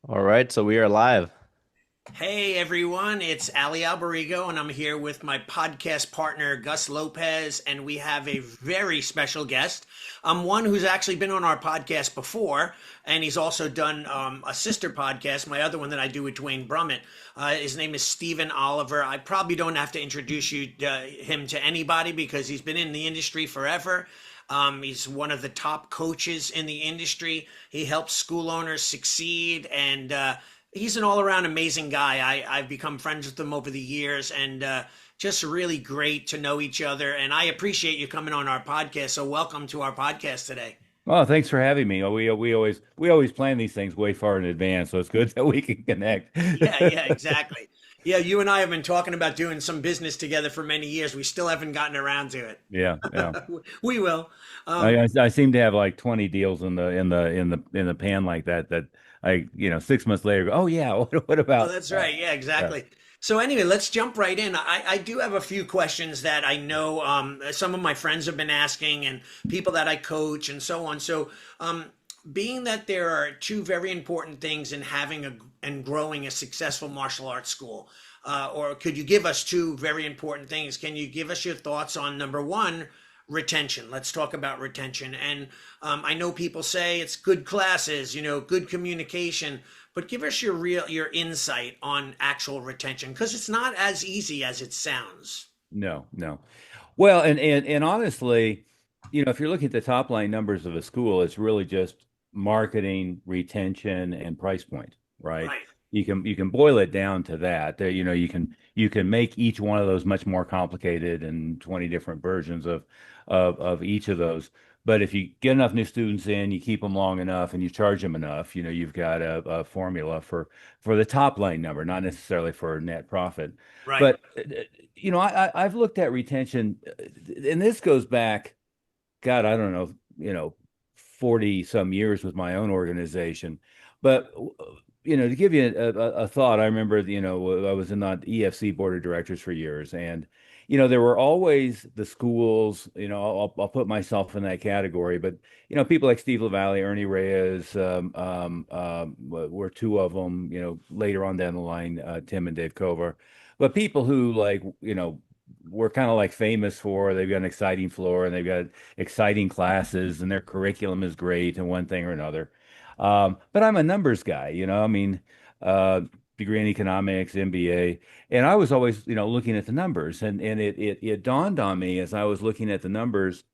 All right, so we are live. Hey everyone, it's Ali Alburigo, and I'm here with my podcast partner Gus Lopez, and we have a very special guest. One who's actually been on our podcast before, and he's also done a sister podcast, my other one that I do with Dwayne Brummett. His name is Stephen Oliver. I probably don't have to introduce him to anybody because he's been in the industry forever. He's one of the top coaches in the industry. He helps school owners succeed, and he's an all-around amazing guy. I've become friends with him over the years, and just really great to know each other. And I appreciate you coming on our podcast. So welcome to our podcast today. Well, thanks for having me. We always plan these things way far in advance, so it's good that we can connect. Yeah, exactly. Yeah, you and I have been talking about doing some business together for many years. We still haven't gotten around to it. Yeah, yeah. We will. I, Um, I I seem to have like 20 deals in the pan like that I 6 months later go, oh yeah, what Oh, about that's right. Yeah, yeah. exactly. So anyway, let's jump right in. I do have a few questions that I know some of my friends have been asking and people that I coach and so on. So being that there are two very important things in having and growing a successful martial arts school, or could you give us two very important things? Can you give us your thoughts on number one, retention? Let's talk about retention. And I know people say it's good classes, good communication, but give us your insight on actual retention because it's not as easy as it sounds. No, no. Well, and honestly, if you're looking at the top line numbers of a school, it's really just marketing, retention, and price point, right? Right. You can boil it down to that. You can make each one of those much more complicated and 20 different versions of each of those. But if you get enough new students in, you keep them long enough, and you charge them enough, you've got a formula for the top line number, not necessarily for net profit. Right. But I've looked at retention, and this goes back, God, I don't know, 40 some years with my own organization. But to give you a thought, I remember, I was in the EFC board of directors for years, and there were always the schools. I'll put myself in that category, but people like Steve LaValle, Ernie Reyes, were two of them. Later on down the line, Tim and Dave Kovar, but people who, like, we're kind of like famous for, they've got an exciting floor and they've got exciting classes and their curriculum is great and one thing or another. But I'm a numbers guy, I mean, uh, degree in economics, MBA, and I was always, looking at the numbers, and it dawned on me as I was looking at the numbers,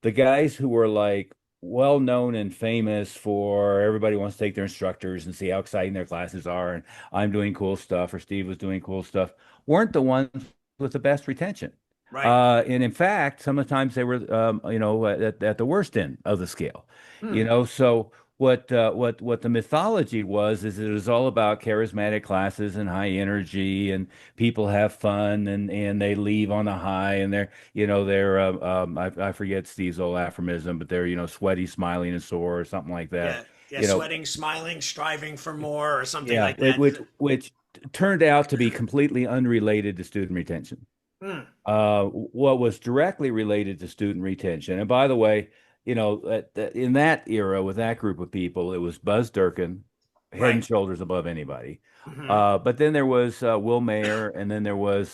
the guys who were like well known and famous for, everybody wants to take their instructors and see how exciting their classes are, and I'm doing cool stuff, or Steve was doing cool stuff, weren't the ones with the best retention. Right. And in fact, sometimes they were, at the worst end of the scale. Hmm. So what the mythology was is it was all about charismatic classes and high energy, and people have fun, and they leave on a high, and I forget Steve's old aphorism, but they're, sweaty, smiling, and sore, or something like that. Yeah. Yeah. You know, Sweating, smiling, striving for more, or something yeah, like that. which turned out to be completely unrelated to student retention. Hmm. What was directly related to student retention, and by the way, in that era with that group of people, it was Buzz Durkin, head Right. and shoulders above anybody. Hmm. But then there was Will Mayer, and then there was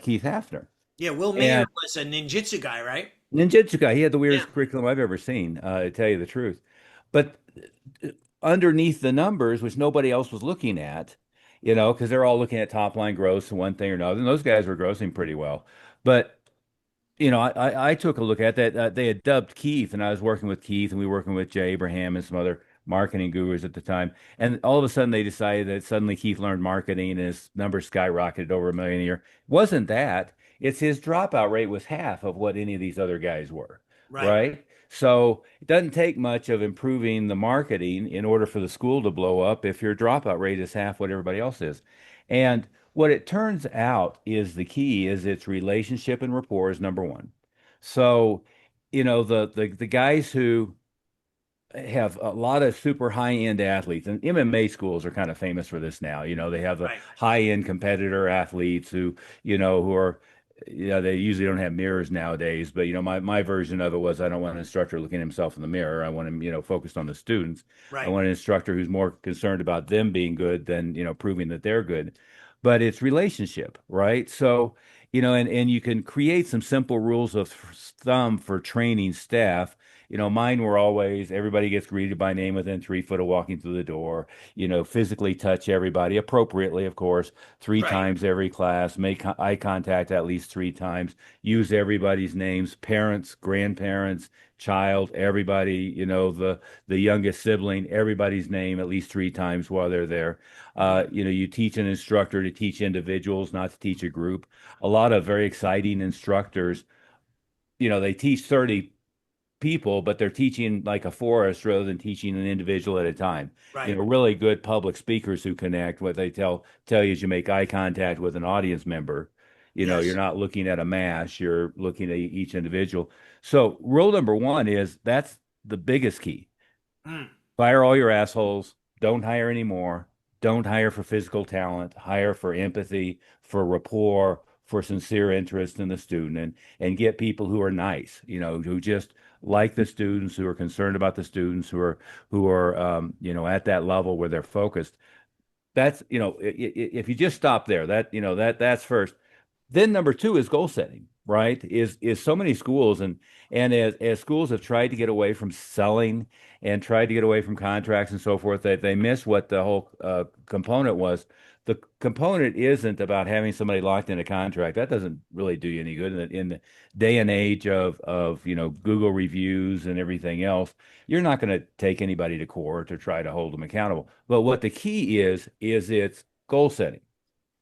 Keith Hafner. Yeah. Will Mayer And was a ninjutsu guy, right? Ninjutsu guy, he had the Yeah. weirdest curriculum I've ever seen, to tell you the truth. But underneath the numbers, which nobody else was looking at, because they're all looking at top line gross and one thing or another, and those guys were grossing pretty well. But I took a look at that. They had dubbed Keith, and I was working with Keith, and we were working with Jay Abraham and some other marketing gurus at the time. And all of a sudden, they decided that suddenly Keith learned marketing, and his numbers skyrocketed over 1 million a year. Wasn't that? It's his dropout rate was half of what any of these other guys were, Right. right? So it doesn't take much of improving the marketing in order for the school to blow up if your dropout rate is half what everybody else is. And what it turns out is the key is its relationship and rapport is number one. So, the guys who have a lot of super high end athletes, and MMA schools are kind of famous for this now. They have the Right. high end competitor athletes who are Yeah, they usually don't have mirrors nowadays, but my version of it was I don't want an instructor looking at himself in the mirror. I want him, focused on the students. I Right. want an instructor who's more concerned about them being good than, proving that they're good. But it's relationship, right? So, and you can create some simple rules of thumb for training staff. Mine were always everybody gets greeted by name within 3 foot of walking through the door, physically touch everybody appropriately, of course, three Right. times every class, make eye contact at least 3 times, use everybody's names, parents, grandparents, child, everybody, the youngest sibling, everybody's name at least 3 times while they're there. Mm. You teach an instructor to teach individuals, not to teach a group. A lot of very exciting instructors, they teach 30 people, but they're teaching like a forest rather than teaching an individual at a time. Right. Really good public speakers who connect. What they tell you is you make eye contact with an audience member. You're Yes. not looking at a mass, you're looking at each individual. So rule number one is that's the biggest key. Mm. Fire all your assholes. Don't hire anymore. Don't hire for physical talent. Hire for empathy, for rapport, for sincere interest in the student, and get people who are nice, who just like the students, who are concerned about the students, who are at that level where they're focused. That's, if you just stop there, that's first. Then number two is goal setting, right? Is so many schools and as schools have tried to get away from selling and tried to get away from contracts and so forth, they miss what the whole component was. The component isn't about having somebody locked in a contract. That doesn't really do you any good in the day and age of Google reviews and everything else. You're not going to take anybody to court or try to hold them accountable. But what the key is it's goal setting.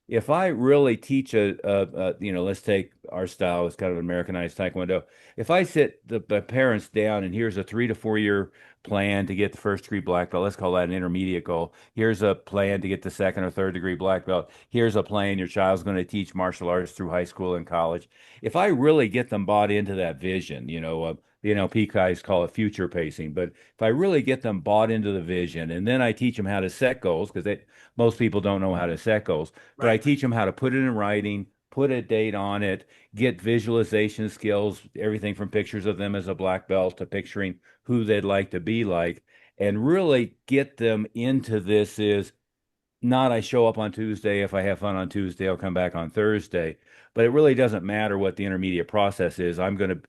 If I really teach let's take our style as kind of Americanized Taekwondo. If I sit the parents down and here's a 3 to 4 year plan to get the first degree black belt, let's call that an intermediate goal. Here's a plan to get the second or third degree black belt. Here's a plan your child's going to teach martial arts through high school and college. If I really get them bought into that vision, the NLP guys call it future pacing, but if I really get them bought into the vision and then I teach them how to set goals, because most people don't know how to set goals, but I Right. teach them how to put it in writing, put a date on it, get visualization skills, everything from pictures of them as a black belt to picturing who they'd like to be like, and really get them into this is not I show up on Tuesday. If I have fun on Tuesday, I'll come back on Thursday. But it really doesn't matter what the intermediate process is. I'm going to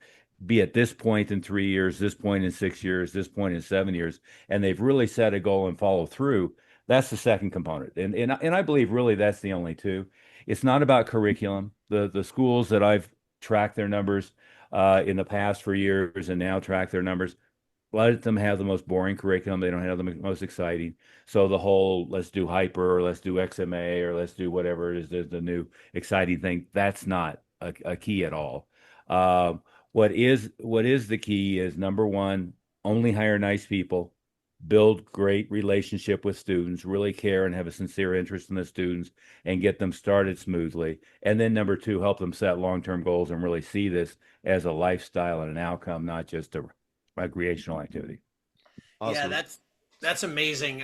be at this point in 3 years, this point in 6 years, this point in 7 years, and they've really set a goal and follow through. That's the second component, and I believe really that's the only two. It's not about curriculum. The schools that I've tracked their numbers in the past for years and now track their numbers, let them have the most boring curriculum. They don't have the most exciting. So the whole let's do hyper or let's do XMA or let's do whatever it is the new exciting thing. That's not a key at all. What is the key is number one, only hire nice people, build great relationship with students, really care and have a sincere interest in the students, and get them started smoothly. And then number two, help them set long-term goals and really see this as a lifestyle and an outcome, not just a recreational activity. Yeah, Awesome. that's amazing.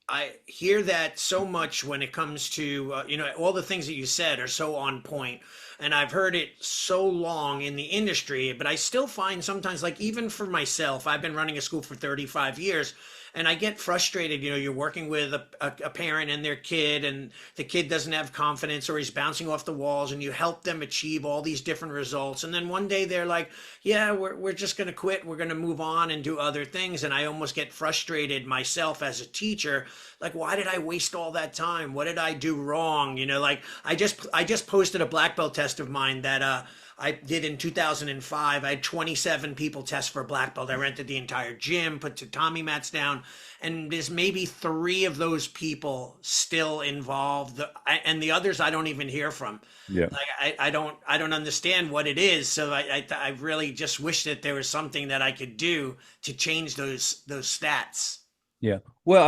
I hear that so much when it comes to all the things that you said are so on point, and I've heard it so long in the industry, but I still find sometimes, like, even for myself, I've been running a school for 35 years. And I get frustrated, you're working with a parent and their kid, and the kid doesn't have confidence or he's bouncing off the walls, and you help them achieve all these different results. And then one day they're like, yeah, we're just going to quit. We're going to move on and do other things. And I almost get frustrated myself as a teacher. Like, why did I waste all that time? What did I do wrong? Like I just posted a black belt test of mine that I did in 2005. I had 27 people test for a black belt. I rented the entire gym, put tatami mats down, and there's maybe three of those people still involved, and the others I don't even hear from. Yeah. Like I don't understand what it is. So I really just wish that there was something that I could do to change those stats. Yeah. Well,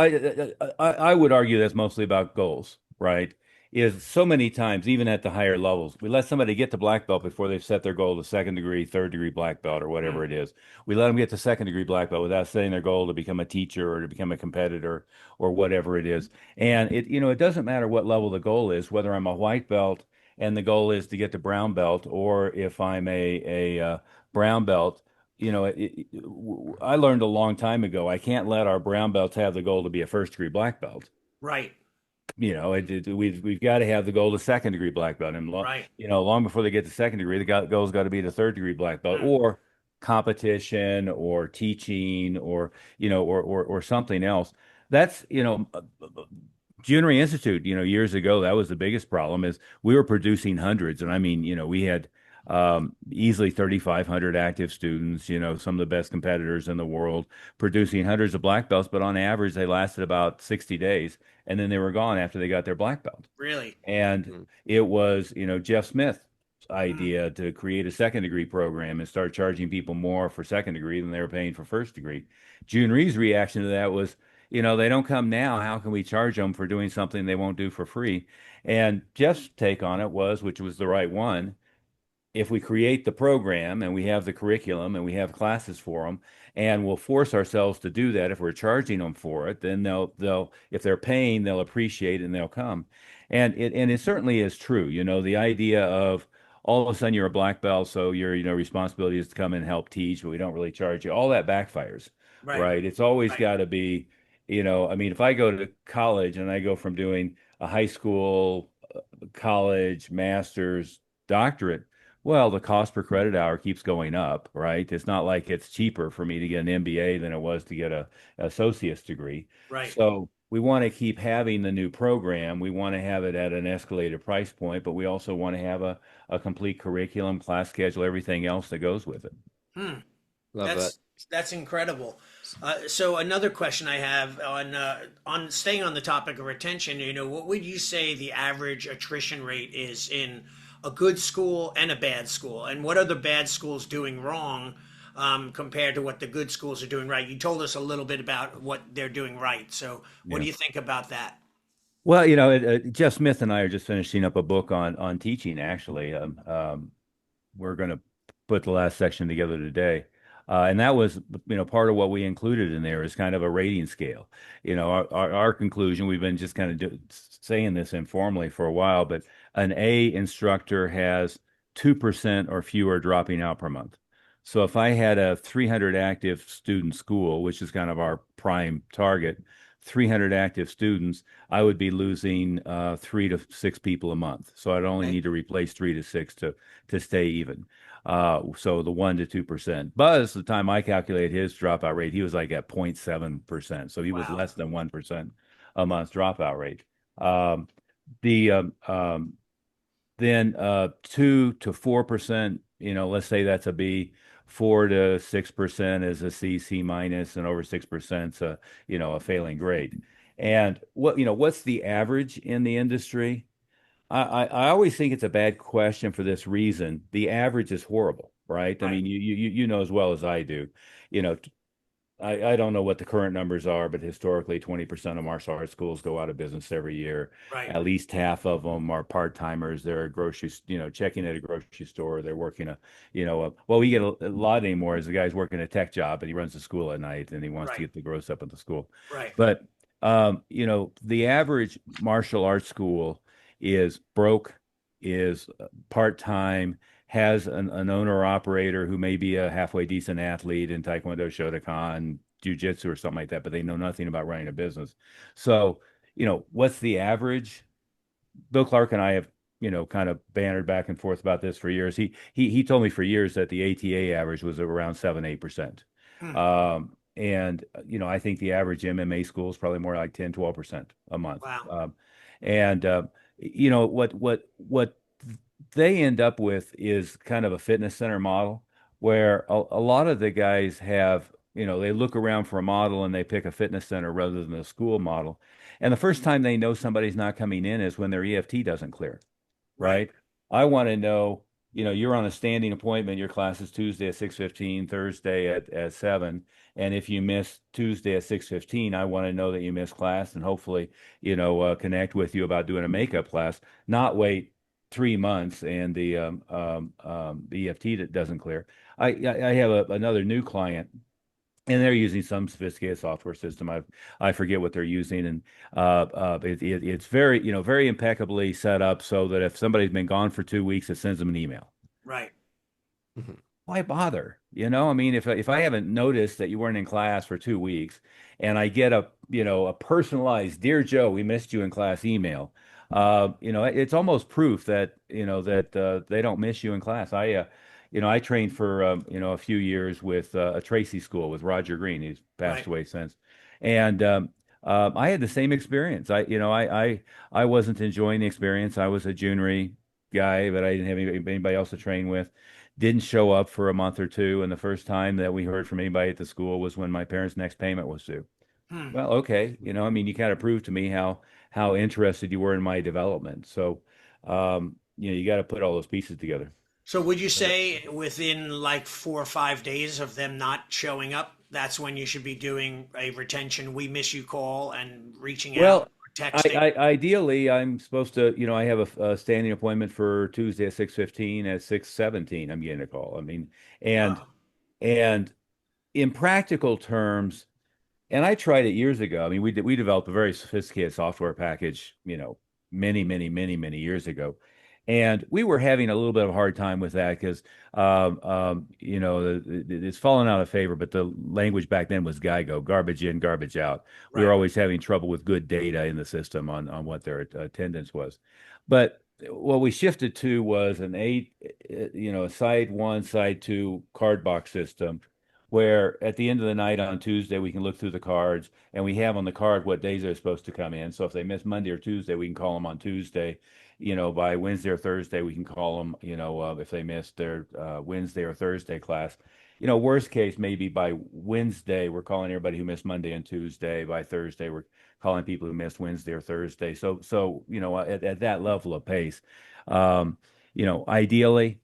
I would argue that's mostly about goals, right? Is so many times, even at the higher levels, we let somebody get to black belt before they've set their goal to second degree, third degree black belt, or Mm. whatever it is. We let them get to second degree black belt without setting their goal to become a teacher or to become a competitor or whatever it is. And it doesn't matter what level the goal is, whether I'm a white belt and the goal is to get to brown belt, or if I'm a brown belt, I learned a long time ago, I can't let our brown belts have the goal to be a first degree black belt. Right. We've got to have the goal to second degree black belt, and Right. long before they get to second degree, the goal's got to be to third degree black belt, Mm. or competition, or teaching, or or something else. That's Junior Institute, years ago, that was the biggest problem, is we were producing hundreds. And I mean, we had easily 3,500 active students, some of the best competitors in the world, producing hundreds of black belts, but on average, they lasted about 60 days, and then they were gone after they got their black belt. Really? And Mm. it was, Jeff Smith's Mm. idea to create a second degree program and start charging people more for second degree than they were paying for first degree. June Ree's reaction to that was, they don't come now. How can we charge them for doing something they won't do for free? And Jeff's take on it was, which was the right one, if we create the program and we have the curriculum and we have classes for them, and we'll force ourselves to do that, if we're charging them for it, then they'll if they're paying, they'll appreciate it and they'll come. And it certainly is true. The idea of all of a sudden you're a black belt, so your responsibility is to come and help teach, but we don't really charge you. All that backfires, Right. right? It's always Right. got to be, I mean, if I go to college and I go from doing a high school, college, master's, doctorate, well, the cost per credit hour keeps going up, right? It's not like it's cheaper for me to get an MBA than it was to get a associate's degree. Right. So we want to keep having the new program. We want to have it at an escalated price point, but we also want to have a complete curriculum, class schedule, everything else that goes with it. Hmm. Love that. That's incredible. So another question I have on staying on the topic of retention, what would you say the average attrition rate is in a good school and a bad school, and what are the bad schools doing wrong compared to what the good schools are doing right? You told us a little bit about what they're doing right. So what Yeah. do you think about that? Well, Jeff Smith and I are just finishing up a book on teaching, actually. We're going to put the last section together today. And that was, part of what we included in there is kind of a rating scale. Our conclusion, we've been just kind of saying this informally for a while, but an A instructor has 2% or fewer dropping out per month. So if I had a 300 active student school, which is kind of our prime target, 300 active students, I would be losing 3 to 6 people a month. So I'd only Okay. need to replace 3 to 6 to stay even. So the 1 to 2%. Buzz, the time I calculated his dropout rate, he was like at 0.7%. So he was Wow. less than 1% a month dropout rate. Um, the Then 2 to 4%, let's say that's a B. 4 to 6% is a C, C minus, and over 6% is a failing grade. And what's the average in the industry? I always think it's a bad question for this reason. The average is horrible, right? I Right. mean, you know as well as I do. You know, I don't know what the current numbers are, but historically, 20% of martial arts schools go out of business every year. Right. At least half of them are part-timers. They're a grocery, checking at a grocery store. They're working well, we get a lot anymore is the guy's working a tech job, but he runs the school at night and he wants to Right. get the gross up at the school. Right. But, the average martial arts school is broke, is part-time, has an owner operator who may be a halfway decent athlete in Taekwondo, Shotokan, Jiu-Jitsu or something like that, but they know nothing about running a business. So, what's the average? Bill Clark and I have, kind of bantered back and forth about this for years. He told me for years that the ATA average was around 7-8%. Hmm. And I think the average MMA school is probably more like 10-12% a month. Wow. And what they end up with is kind of a fitness center model where a lot of the guys have, they look around for a model and they pick a fitness center rather than a school model. And the first time they know somebody's not coming in is when their EFT doesn't clear, Right. right? I want to know, you're on a standing appointment, your class is Tuesday at 6:15, Thursday at 7. And if you miss Tuesday at 6:15, I want to know that you missed class and hopefully, connect with you about doing a makeup class, not wait 3 months and the EFT that doesn't clear. I have another new client and they're using some sophisticated software system. I forget what they're using, and it's very, very impeccably set up so that if somebody's been gone for 2 weeks, it sends them an email. Right. Mhm. Why bother? I mean, if I haven't noticed that you weren't in class for 2 weeks, and I get a personalized "Dear Joe, we missed you in class" email, it's almost proof that they don't miss you in class. I trained for a few years with a Tracy school with Roger Green. He's passed Right. away since, and I had the same experience. I wasn't enjoying the experience. I was a junior guy, but I didn't have anybody else to train with. Didn't show up for a month or two, and the first time that we heard from anybody at the school was when my parents' next payment was due. Hmm. Well, okay, I mean, you kind of proved to me how interested you were in my development. So, you got to put all those pieces together. So would you say within like 4 or 5 days of them not showing up, that's when you should be doing a retention "we miss you" call and reaching out Well, or texting? ideally, I'm supposed to, I have a standing appointment for Tuesday at 6:15. At 6:17, I'm getting a call. I mean, and Oh, and in practical terms. And I tried it years ago. I mean, we developed a very sophisticated software package, many, many, many, many years ago, and we were having a little bit of a hard time with that because, it's fallen out of favor. But the language back then was GIGO, garbage in, garbage out. We were right. always having trouble with good data in the system on what their attendance was. But what we shifted to was an eight, a side one, side two card box system where at the end of the night on Tuesday, we can look through the cards and we have on the card what days they're supposed to come in. So if they miss Monday or Tuesday, we can call them on Tuesday. By Wednesday or Thursday, we can call them, if they missed their Wednesday or Thursday class. Worst case, maybe by Wednesday, we're calling everybody who missed Monday and Tuesday. By Thursday, we're calling people who missed Wednesday or Thursday. So at that level of pace, ideally,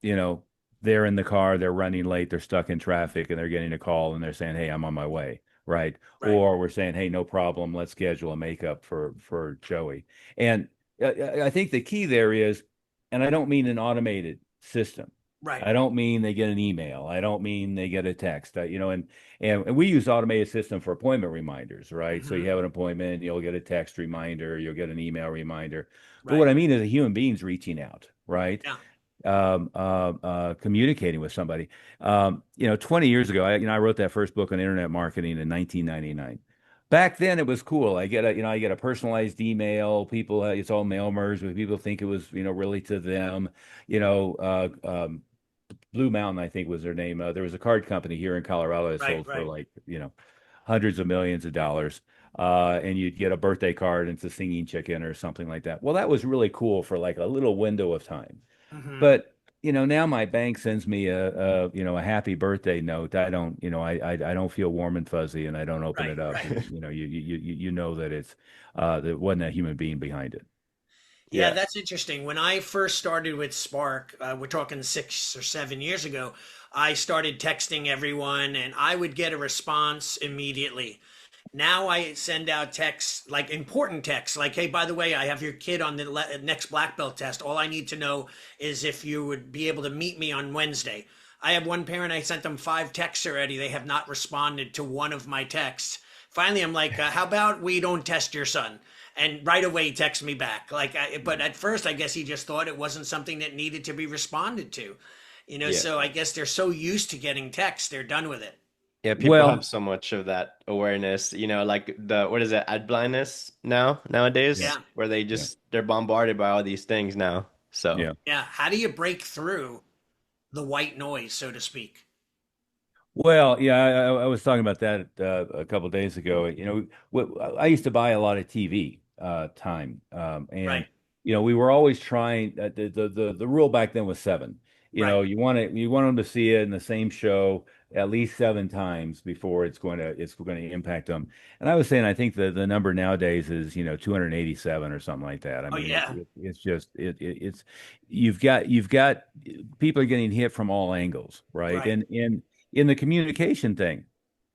you know, they're in the car, they're running late, they're stuck in traffic, and they're getting a call and they're saying, "Hey, I'm on my way." Right. Right. Or we're saying, "Hey, no problem. Let's schedule a makeup for Joey." And I think the key there is, and I don't mean an automated system. Right. I don't mean they get an email. I don't mean they get a text. And we use automated system for appointment reminders, right? So Hmm. you have an appointment, you'll get a text reminder, you'll get an email reminder. But Right. what I mean is a human being's reaching out, right? Yeah. Communicating with somebody. 20 years ago, I wrote that first book on internet marketing in 1999. Back then, it was cool. I get a personalized email. People, it's all mail merged, but people think it was, really to them. You know, Blue Mountain, I think was their name. There was a card company here in Colorado that Right. sold for Right. like, hundreds of millions of dollars. And you'd get a birthday card and it's a singing chicken or something like that. Well, that was really cool for like a little window of time. Hmm. But now my bank sends me a happy birthday note. I don't, I don't feel warm and fuzzy, and I don't open Right. it up. Right. You know that it's there wasn't a human being behind it. Yeah, Yeah. that's interesting. When I first started with Spark, we're talking 6 or 7 years ago, I started texting everyone and I would get a response immediately. Now I send out texts, like important texts, like, "Hey, by the way, I have your kid on the next black belt test. All I need to know is if you would be able to meet me on Wednesday." I have one parent, I sent them 5 texts already. They have not responded to one of my texts. Finally, I'm like, "How about we don't test your son?" And right away, he texts me back. But at first, I guess he just thought it wasn't something that needed to be responded to. Yeah. So I guess they're so used to getting texts, they're done with it. Yeah, people have Well, so much of that awareness, like the what is it, ad blindness yeah, nowadays, Yeah. where yeah, they're bombarded by all these things now. So yeah. Yeah. How do you break through the white noise, so to speak? Well, yeah, I was talking about that a couple of days ago. I used to buy a lot of TV time, and Right. we were always trying. The rule back then was seven. Right. You want them to see it in the same show at least 7 times before it's going to impact them. And I was saying I think the number nowadays is 287 or something like that. I Oh, mean yeah. it's just it's you've got people are getting hit from all angles, right? Right. And in the communication thing.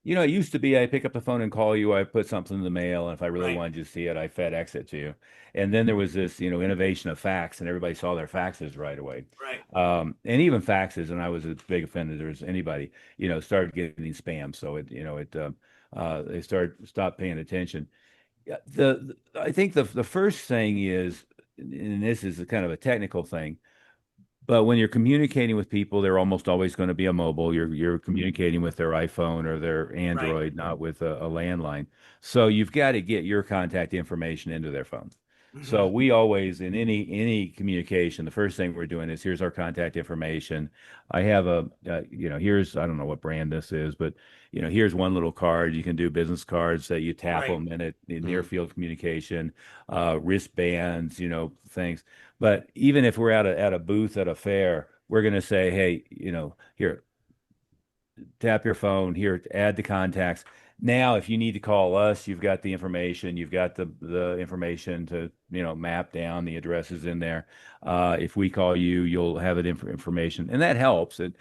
it used to be I pick up the phone and call you, I put something in the mail, and if I really Right. wanted you to see it, I FedEx it to you. And then there was this, innovation of fax, and everybody saw their faxes right away. Right. And even faxes, and I was as big offender as anybody, started getting spam. So they stopped paying attention. Yeah, I think the first thing is, and this is a kind of a technical thing, but when you're communicating with people, they're almost always going to be a mobile. You're communicating with their iPhone or their Right. Android, not with a landline. So you've got to get your contact information into their phone. So Hmm. we always, in any communication, the first thing we're doing is here's our contact information. I have here's, I don't know what brand this is, but here's one little card. You can do business cards that you tap Right. them in near Mhm. field communication, wristbands, things. But even if we're at a booth at a fair, we're going to say, hey, here, tap your phone here, add the contacts. Now, if you need to call us, you've got the information, you've got the information to map down the addresses in there. If we call you, you'll have it information, and that helps. Right.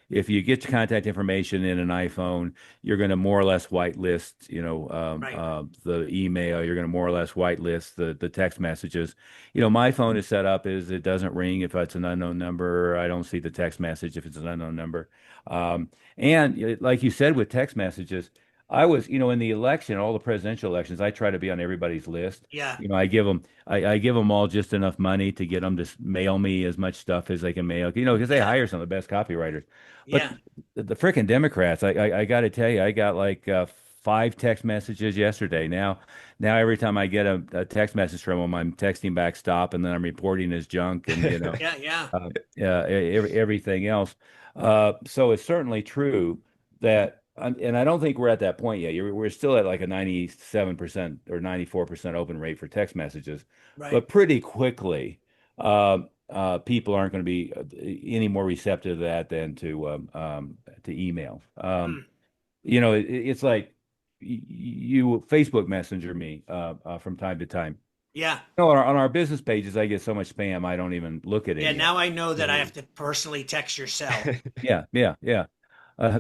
If you get your contact information in an iPhone, you're going to more or less whitelist Right. the email. You're going to more or less whitelist the text messages. My phone is set up is it doesn't ring if it's an unknown number. I don't see the text message if it's an unknown number. And like you said with text messages, I was, in the election, all the presidential elections, I try to be on everybody's list. Yeah. I give them all just enough money to get them to mail me as much stuff as they can mail, because they Yeah. hire some of the best copywriters. But Yeah. the frickin' Democrats, I got to tell you, I got like 5 text messages yesterday. Now every time I get a text message from them, I'm texting back stop, and then I'm reporting as junk, and Yeah. Yeah. uh, everything else. So it's certainly true that, and I don't think we're at that point yet. We're still at like a 97% or 94% open rate for text messages, Right. but pretty quickly, people aren't going to be any more receptive to that than to email. Hmm. It's like you Facebook Messenger me from time to time. Yeah. On our business pages, I get so much spam, I don't even look at Yeah. any of Now it. I know that I Mhm. have to personally text your cell. Yeah, yeah, yeah.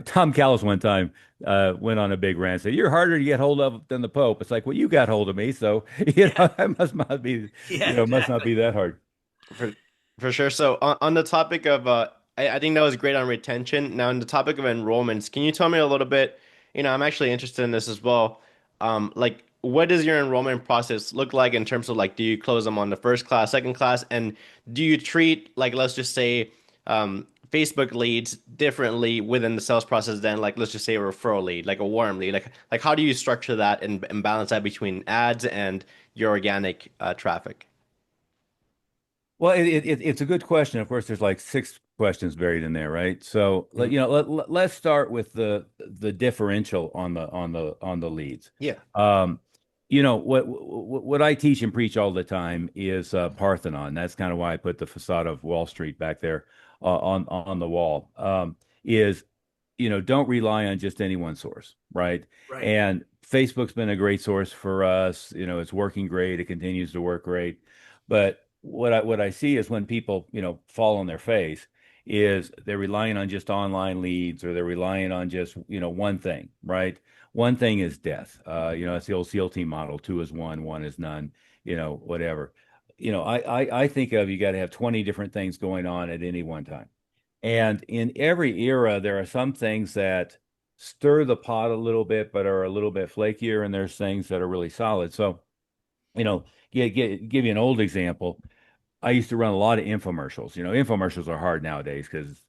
Tom Callis one time went on a big rant, said, "You're harder to get hold of than the Pope." It's like, well, you got hold of me, so Yeah. I must not be, Yeah. must not be Exactly. that hard. For for sure. So on the topic of I think that was great on retention. Now on the topic of enrollments, can you tell me a little bit, I'm actually interested in this as well. Like what does your enrollment process look like in terms of like do you close them on the first class, second class, and do you treat like let's just say Facebook leads differently within the sales process than like let's just say a referral lead, like a warm lead? Like how do you structure that and balance that between ads and your organic traffic? Well, it's a good question. Of course, there's like 6 questions buried in there, right? So Mhm. let's start with the differential on the leads. Yeah. What I teach and preach all the time is Parthenon. That's kind of why I put the facade of Wall Street back there on the wall. Is don't rely on just any one source, right? Right. And Facebook's been a great source for us. It's working great. It continues to work great. But what I see is when people, fall on their face, is they're relying on just online leads or they're relying on just, one thing, right? One thing is death. It's the old SEAL team model. Two is one, one is none, whatever. I think of you got to have 20 different things going on at any one time. And in every era, there are some things that stir the pot a little bit, but are a little bit flakier, and there's things that are really solid. So, give you an old example. I used to run a lot of infomercials. Infomercials are hard nowadays because,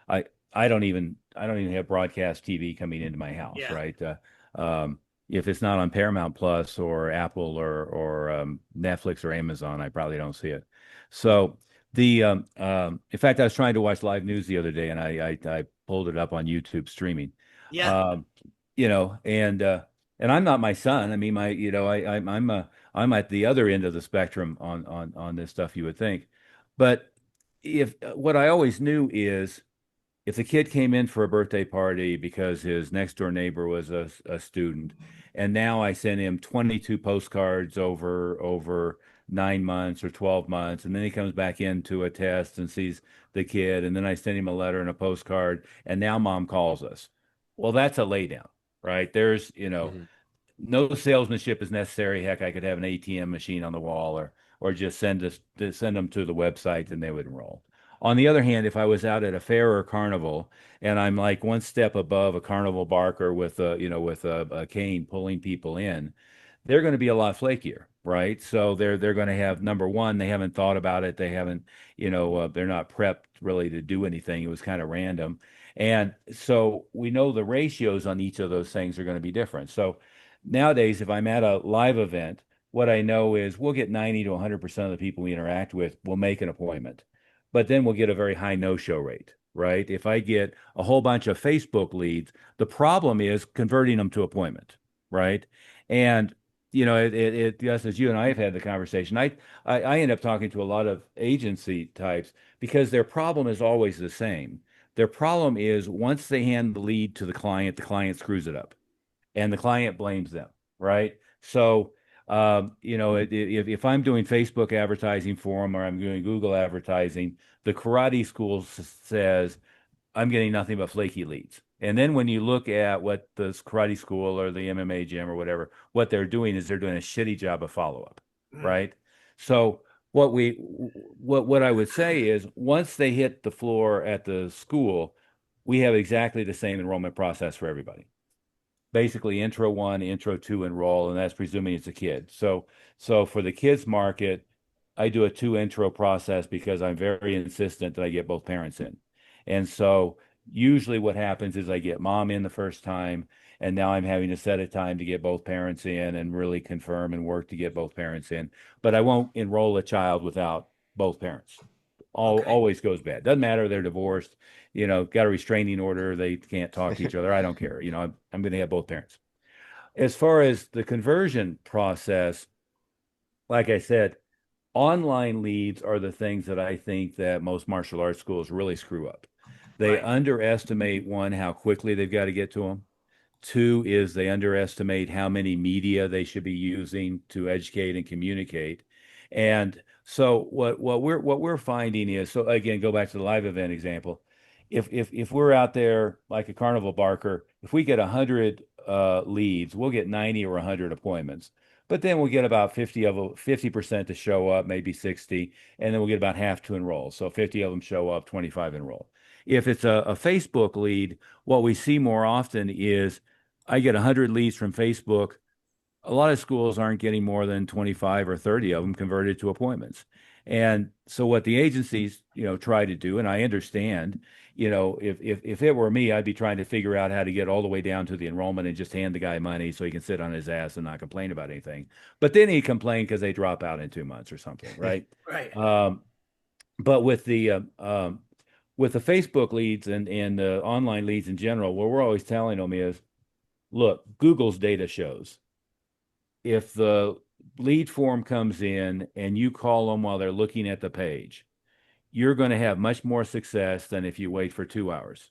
I, I don't even have broadcast TV coming into my house, Yeah. right? If it's not on Paramount Plus or Apple or Netflix or Amazon, I probably don't see it. So in fact, I was trying to watch live news the other day, and I pulled it up on YouTube streaming. Yeah. Um, and I'm not my son. I mean, I'm at the other end of the spectrum on this stuff, you would think. But if what I always knew is if the kid came in for a birthday party because his next door neighbor was a student, and now I send him 22 postcards over 9 months or 12 months, and then he comes back into a test and sees the kid, and then I send him a letter and a postcard, and now mom calls us. Well, that's a laydown, right? There's, Hmm. no salesmanship is necessary. Heck, I could have an ATM machine on the wall, or just send them to the website and they would enroll. On the other hand, if I was out at a fair or carnival and I'm like one step above a carnival barker with a cane pulling people in, they're going to be a lot flakier, right? So they're going to have, number one, they haven't thought about it. They haven't, they're not prepped really to do anything. It was kind of random. And so we know the ratios on each of those things are going to be different. So nowadays, if I'm at a live event, what I know is we'll get 90 to 100% of the people we interact with will make an appointment, but then we'll get a very high no-show rate, right? If I get a whole bunch of Facebook leads, the problem is converting them to appointment, right? And just as you and I have had the conversation, I end up talking to a lot of agency types because their problem is always the same. Their problem is once they hand the lead to the client screws it up and the client blames them, right? So, if I'm doing Facebook advertising for them or I'm doing Google advertising, the karate school says I'm getting nothing but flaky leads. And then when you look at what the karate school or the MMA gym or whatever, what they're doing is they're doing a shitty job of follow up, Mm. right? So what I would say is once they hit the floor at the school, we have exactly the same enrollment process for everybody, basically intro one, intro two enroll, and that's presuming it's a kid. So for the kids market, I do a two intro process because I'm very insistent that I get both parents in. And so usually what happens is I get mom in the first time, and now I'm having to set a time to get both parents in and really confirm and work to get both parents in. But I won't enroll a child without both parents. Okay. Always goes bad. Doesn't matter. They're divorced, got a restraining order. They can't talk to each other. I don't care. I'm going to have both parents. As far as the conversion process, like I said, online leads are the things that I think that most martial arts schools really screw up. They Right. underestimate, one, how quickly they've got to get to them. Two is they underestimate how many media they should be using to educate and communicate. And so what we're finding is, so again, go back to the live event example. If we're out there like a carnival barker, if we get 100 leads, we'll get 90 or 100 appointments. But then we'll get about 50% to show up, maybe 60, and then we'll get about half to enroll. So 50 of them show up, 25 enroll. If it's a Facebook lead, what we see more often is I get 100 leads from Facebook. A lot of schools aren't getting more than 25 or 30 of them converted to appointments. And so what the agencies, try to do, and I understand, if it were me, I'd be trying to figure out how to get all the way down to the enrollment and just hand the guy money so he can sit on his ass and not complain about anything. But then he complained because they drop out in 2 months or something, right? Right. Um, but with the Facebook leads and the online leads in general, what we're always telling them is, look, Google's data shows if the lead form comes in and you call them while they're looking at the page, you're going to have much more success than if you wait for 2 hours.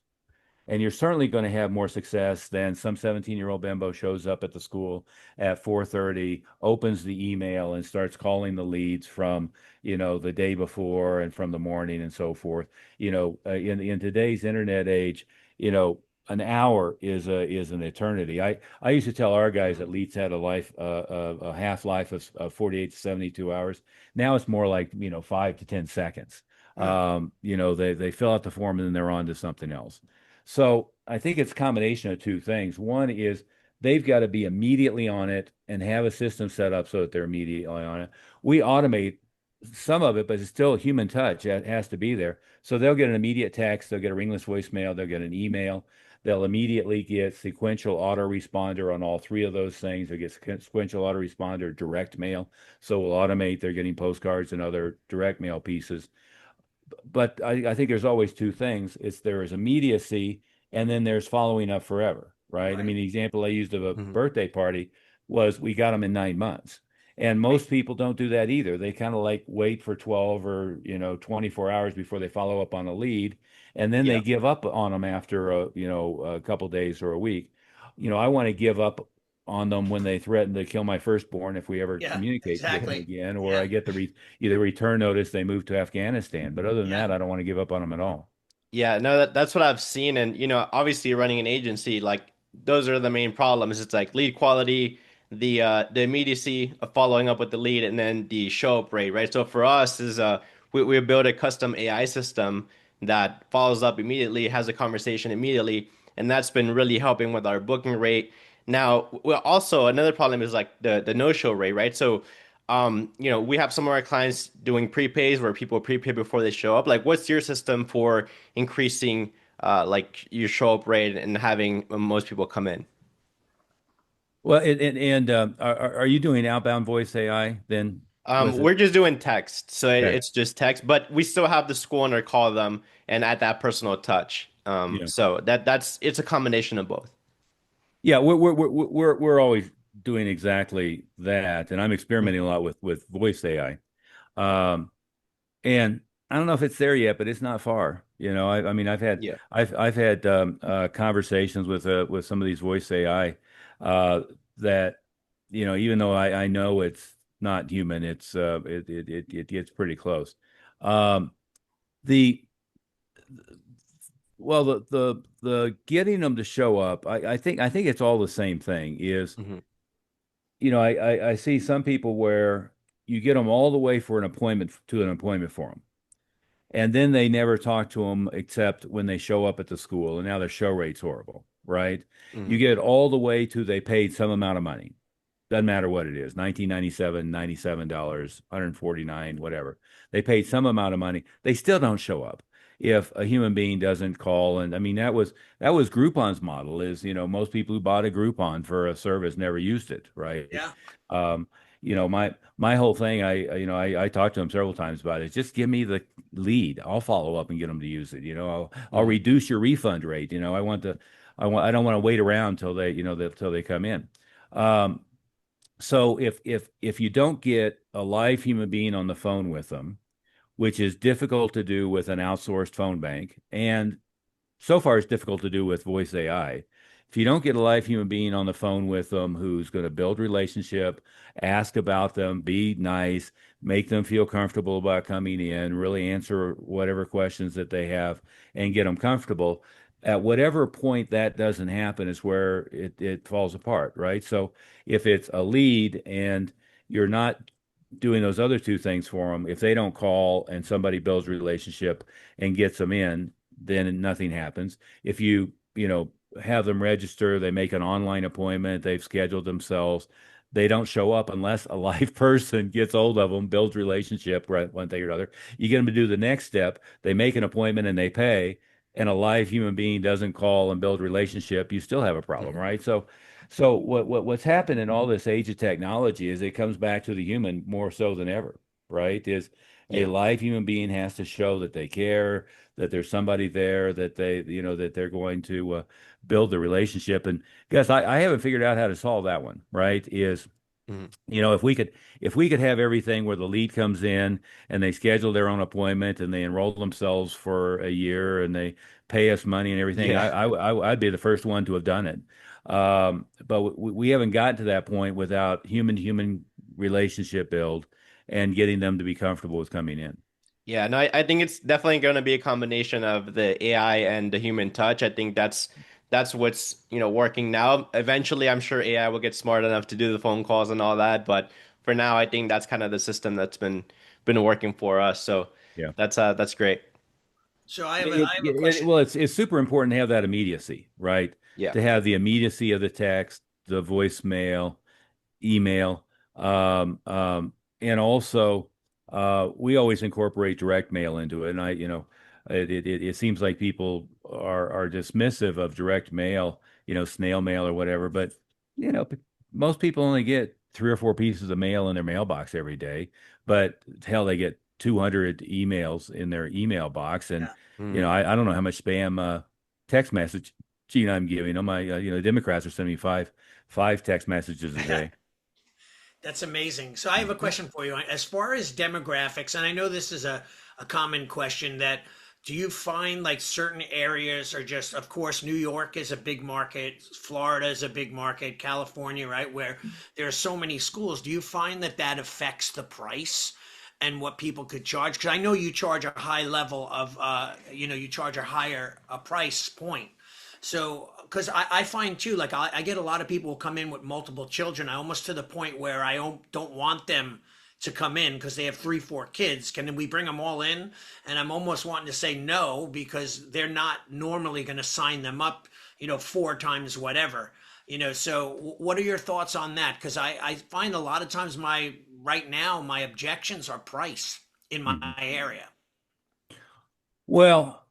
And you're certainly going to have more success than some 17-year-old bimbo shows up at the school at 4:30, opens the email and starts calling the leads from, the day before and from the morning and so forth. In today's internet age, an hour is an eternity. I used to tell our guys that leads had a half life of 48 to 72 hours. Now it's more like 5 to 10 seconds. Hmm. They fill out the form and then they're on to something else. So I think it's a combination of two things. One is they've got to be immediately on it and have a system set up so that they're immediately on it. We automate some of it, but it's still a human touch. It has to be there. So they'll get an immediate text, they'll get a ringless voicemail, they'll get an email. They'll immediately get sequential autoresponder on all three of those things. They get sequential autoresponder direct mail. So we'll automate. They're getting postcards and other direct mail pieces. But I think there's always two things. There is immediacy and then there's following up forever, right? I Right. mean, the example I used of a Hmm. birthday party was we got them in 9 months. And Right. most people don't do that either. They kind of like wait for 12 or 24 hours before they follow up on a lead, and then they Yep. give up on them after a couple days or a week. I want to give up on them when they threaten to kill my firstborn if we ever Yeah. communicate with them Exactly. again, or Yeah. I get either return notice they move to Afghanistan. But other than Yeah. that, I don't want to give up on them at all. Yeah, no, that's what I've seen, and obviously running an agency, like those are the main problems. It's like lead quality, the immediacy of following up with the lead, and then the show up rate, right? So for us, is we build a custom AI system that follows up immediately, has a conversation immediately, and that's been really helping with our booking rate. Now, well, also another problem is like the no-show rate, right? So we have some of our clients doing prepays where people prepay before they show up. Like, what's your system for increasing like your show up rate and having most people come in? Well, are you doing outbound voice AI then with it? We're just doing text, so Okay. it's just text, but we still have the school owner call them and add that personal touch. Yeah. So that's it's a combination of both. Yeah, we're always doing exactly that, and I'm experimenting a lot with voice AI. Um, and I don't know if it's there yet, but it's not far. I mean, Yeah. I've had conversations with some of these voice AI that even though I know it's not human, it gets pretty close. Um, the well, the getting them to show up, I think it's all the same thing. Is Hmm. I see some people where you get them all the way for an appointment to an appointment for them. And then they never talk to them except when they show up at the school, and now their show rate's horrible, right? You Hmm. get all the way to they paid some amount of money. Doesn't matter what it is, 1997, $97, 149, whatever. They paid some amount of money. They still don't show up if a human being doesn't call. And I mean, that was Groupon's model is, most people who bought a Groupon for a service never used it, right? Yeah. Um, my whole thing, I talked to them several times about it. Just give me the lead. I'll follow up and get them to use it. I'll Hmm. reduce your refund rate. I don't want to wait around till till they come in. Um, so if you don't get a live human being on the phone with them, which is difficult to do with an outsourced phone bank, and so far it's difficult to do with voice AI. If you don't get a live human being on the phone with them who's going to build relationship, ask about them, be nice, make them feel comfortable about coming in, really answer whatever questions that they have and get them comfortable, at whatever point that doesn't happen is where it falls apart, right? So if it's a lead and you're not doing those other two things for them, if they don't call and somebody builds a relationship and gets them in, then nothing happens. If have them register, they make an online appointment, they've scheduled themselves, they don't show up unless a live person gets hold of them, builds relationship, right, one thing or another. You get them to do the next step, they make an appointment and they pay, and a live human being doesn't call and build relationship, you still have a problem, Hmm. right? So what's happened in all this age of technology is it comes back to the human more so than ever, right? Is a Yeah. live human being has to show that they care, that there's somebody there, that that they're going to build the relationship. And guys, I haven't figured out how to solve that one, right? Is Hmm. if we could have everything where the lead comes in and they schedule their own appointment and they enroll themselves for a year and they pay us money and everything, Yeah. I'd be the first one to have done it. But we haven't gotten to that point without human to human relationship build and getting them to be comfortable with coming in. Yeah, no, I think it's definitely going to be a combination of the AI and the human touch. I think that's what's, working now. Eventually, I'm sure AI will get smart enough to do the phone calls and all that, but for now, I think that's kind of the system that's been working for us. So Yeah. that's great. So I have a question. Well, it's super important to have that immediacy, right? Yeah. To have the immediacy of the text, the voicemail, email, and also we always incorporate direct mail into it. And it seems like people are dismissive of direct mail, snail mail or whatever. But you know, p- most people only get 3 or 4 pieces of mail in their mailbox every day. But hell, they get 200 emails in their email box, and Yeah. Mhm. I don't know how much spam text message I'm giving them. Democrats are sending me five text messages a day. That's amazing. So I have a question for you. As far as demographics, and I know this is a common question that do you find like certain areas are just, of course, New York is a big market, Florida is a big market, California, right, where there are so many schools. Do you find that that affects the price? and what people could charge? Because I know you charge a high level of, you charge a higher price point. So, because I find too, like I get a lot of people who come in with multiple children. I almost to the point where I don't want them to come in because they have three, four kids. Can we bring them all in? And I'm almost wanting to say no because they're not normally going to sign them up, four times whatever. So what are your thoughts on that? Because I find a lot of times right now my objections are price in my Mhm. area. Well,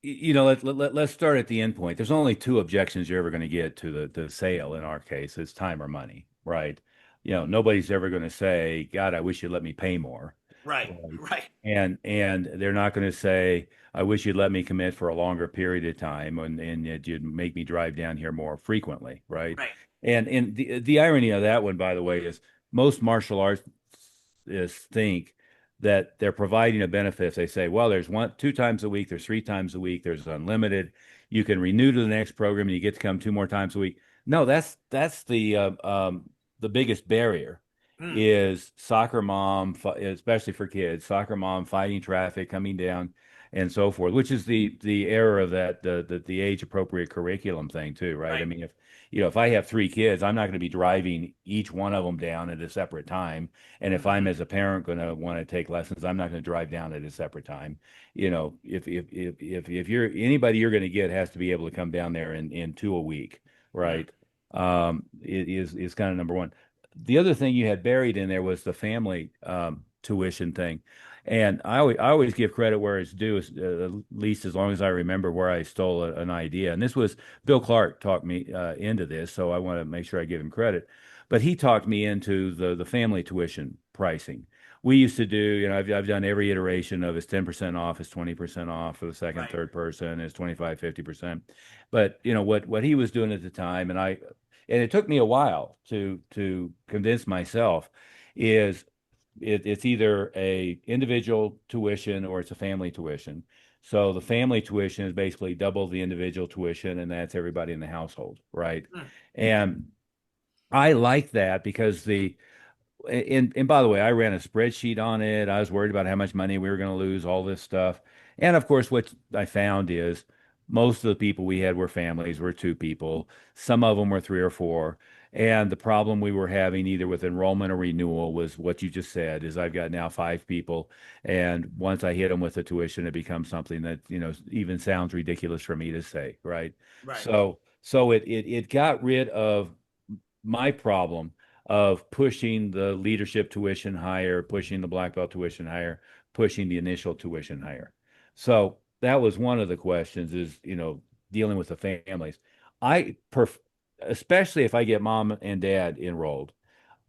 let's start at the end point. There's only two objections you're ever going to get to the sale in our case. It's time or money, right? Nobody's ever going to say, God, I wish you'd let me pay more. Right, Right. right, And they're not going to say, I wish you'd let me commit for a longer period of time and that you'd make me drive down here more frequently, right? right. And the irony of that one, by the way, is most martial artists think that they're providing a benefit if they say, well, there's one, two times a week, there's three times a week, there's unlimited. You can renew to the next program and you get to come two more times a week. No, that's the biggest barrier Mm, is soccer mom, especially for kids, soccer mom fighting traffic, coming down, and so forth, which is the error of that the age appropriate curriculum thing too, right? I right. mean, if I have three kids, I'm not going to be driving each one of them down at a separate time, and if I'm Hmm. as a parent going to want to take lessons, I'm not going to drive down at a separate time. If you're anybody you're going to get has to be able to come down there in two a week, Mm, right? It is kind of number one. The other thing you had buried in there was the family tuition thing. And I always give credit where it's due, at least as long as I remember where I stole an idea. And this was Bill Clark talked me into this, so I want to make sure I give him credit. But he talked me into the family tuition pricing. We used to do, I've done every iteration of it's 10% off, it's 20% off for the second, right. third person, it's 25, 50%. But what he was doing at the time, and it took me a while to convince myself, is it's either a individual tuition or it's a family tuition. So the family tuition is basically double the individual tuition, and that's everybody in the household, right? Mm, And I like that because and by the way, I ran a spreadsheet on it. I was worried about how much money we were going to lose, all this stuff. And of course, what I found is most of the people we had were families, were two people. Some of them were three or four. And the problem we were having either with enrollment or renewal was what you just said, is I've got now five people. And once I hit them with the tuition, it becomes something that, even sounds ridiculous for me to say, right? right. So it got rid of my problem of pushing the leadership tuition higher, pushing the black belt tuition higher, pushing the initial tuition higher. So that was one of the questions is, dealing with the families. I pref Especially if I get mom and dad enrolled,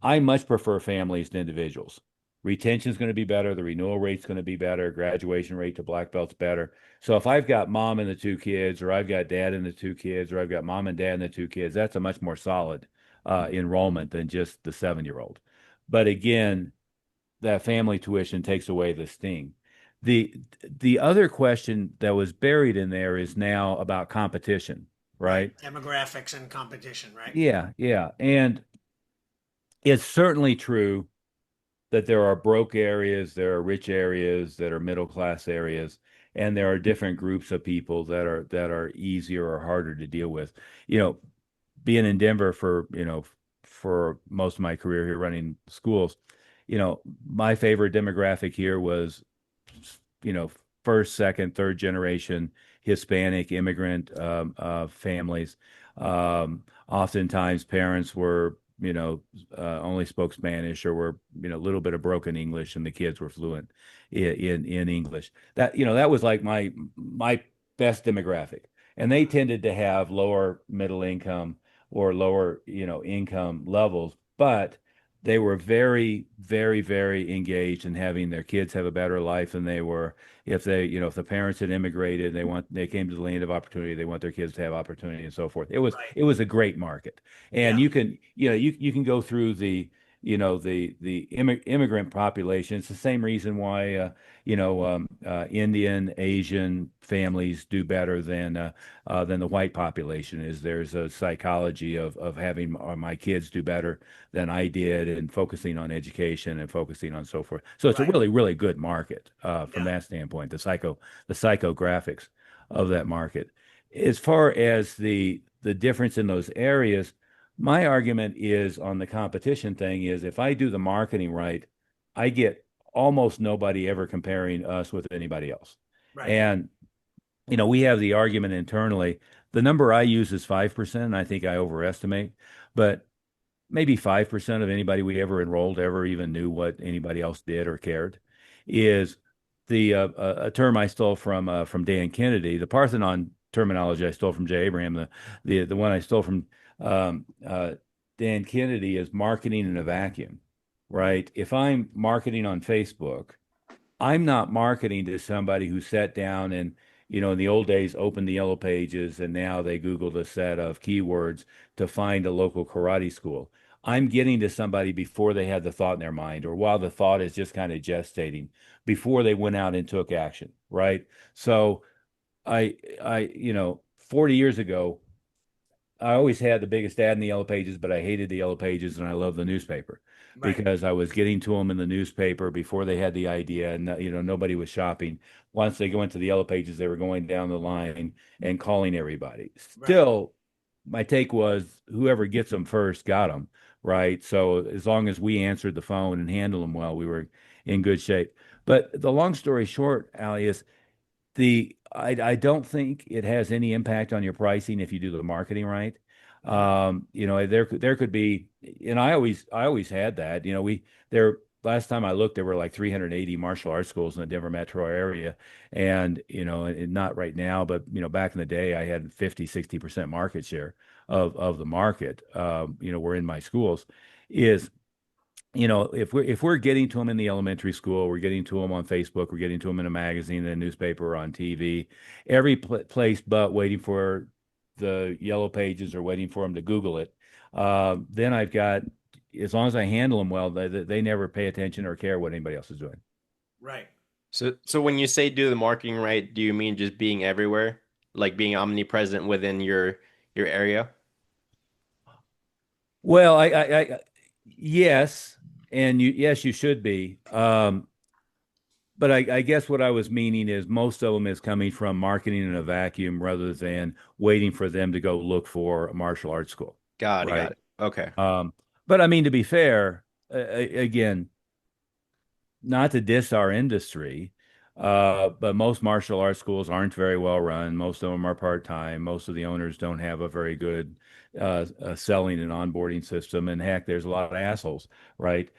I much prefer families to individuals. Retention is going to be better. The renewal rate's going to be better. Graduation rate to black belt's better. So if I've got mom and the two kids, or I've got dad and the two kids, or I've got mom and dad and the two kids, that's a much more solid enrollment than just the 7 year old. But again, that family tuition takes away the sting. The the other question that was buried in there is now about competition, Right. right? Demographics and competition, right? Yeah, yeah. And it's certainly true that there are broke areas, there are rich areas, that are middle class areas, and there are different groups of people that are easier or harder to deal with. You know, Being in Denver for most of my career here running schools, my favorite demographic here was, you know, first, second, third generation Hispanic immigrant families. Oftentimes parents were, only spoke Spanish or were, a little bit of broken English, and the kids were fluent in English. That was like my best demographic. And they tended to have lower middle income or lower, income levels, but they were very, very, very engaged in having their kids have a better life than they were if the parents had immigrated, they came to the land of opportunity, they want their kids to have opportunity and so forth. It was Right. it was a great market. And Yeah. you can go through the the immigrant population. It's the same reason why Indian, Asian families do better than the white population. Is there's a psychology of having my kids do better than I did, and focusing on education and focusing on so forth. So it's a Right. really, really good market from Yeah. that standpoint. The psychographics of that market. As far as the difference in those areas, my argument is on the competition thing is if I do the marketing right, I get almost nobody ever comparing us with anybody else. Right. And we have the argument internally. The number I use is 5%. I think I overestimate, but maybe 5% of anybody we ever enrolled ever even knew what anybody else did or cared. Is the a term I stole from Dan Kennedy, the Parthenon terminology I stole from Jay Abraham, the one I stole from um, uh, Dan Kennedy is marketing in a vacuum, right? If I'm marketing on Facebook, I'm not marketing to somebody who sat down and, in the old days, opened the yellow pages and now they Googled a set of keywords to find a local karate school. I'm getting to somebody before they had the thought in their mind or while the thought is just kind of gestating, before they went out and took action, right? So 40 years ago, I always had the biggest ad in the yellow pages, but I hated the yellow pages and I loved the newspaper Right. because I was getting to them in the newspaper before they had the idea, and nobody was shopping. Once they go into the yellow pages, they were going down the line and calling everybody. Right. Still, my take was whoever gets them first got them, right? So as long as we answered the phone and handled them well, we were in good shape. But the long story short, Ali, is I don't think it has any impact on your pricing if you do the marketing right. Mhm. There could be, and I always had that. We there last time I looked, there were like 380 martial arts schools in the Denver metro area, and not right now, but back in the day, I had 50-60% market share of the market. Were in my schools. Is if we're getting to them in the elementary school, we're getting to them on Facebook, we're getting to them in a magazine, in a newspaper, or on TV, every place but waiting for the yellow pages or waiting for them to Google it. Then I've got, as long as I handle them well, they never pay attention or care what anybody else is doing. Right. So when you say do the marketing right, do you mean just being everywhere, like being omnipresent within your area? Well, yes, and yes, you should be. But I guess what I was meaning is most of them is coming from marketing in a vacuum rather than waiting for them to go look for a martial arts school, Got it, got right? it. Okay. But I mean, to be fair, again, not to diss our industry, but most martial arts schools aren't very well run. Most of them are part-time. Most of the owners don't have a very good selling and onboarding system. And heck, there's a lot of assholes, right?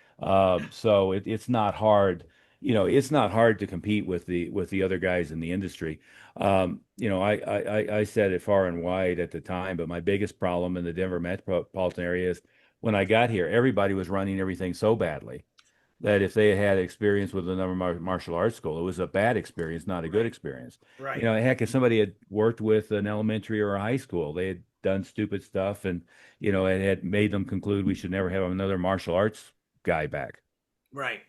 So it's not hard. It's not hard to compete with the other guys in the industry. I said it far and wide at the time, but my biggest problem in the Denver metropolitan area is when I got here, everybody was running everything so badly that if they had experience with another martial arts school, it was a bad experience, not a good Right. experience. Right. Heck, if somebody had worked with an elementary or a high school, they had done stupid stuff, and it had made them conclude we should never have another martial arts guy back. Right.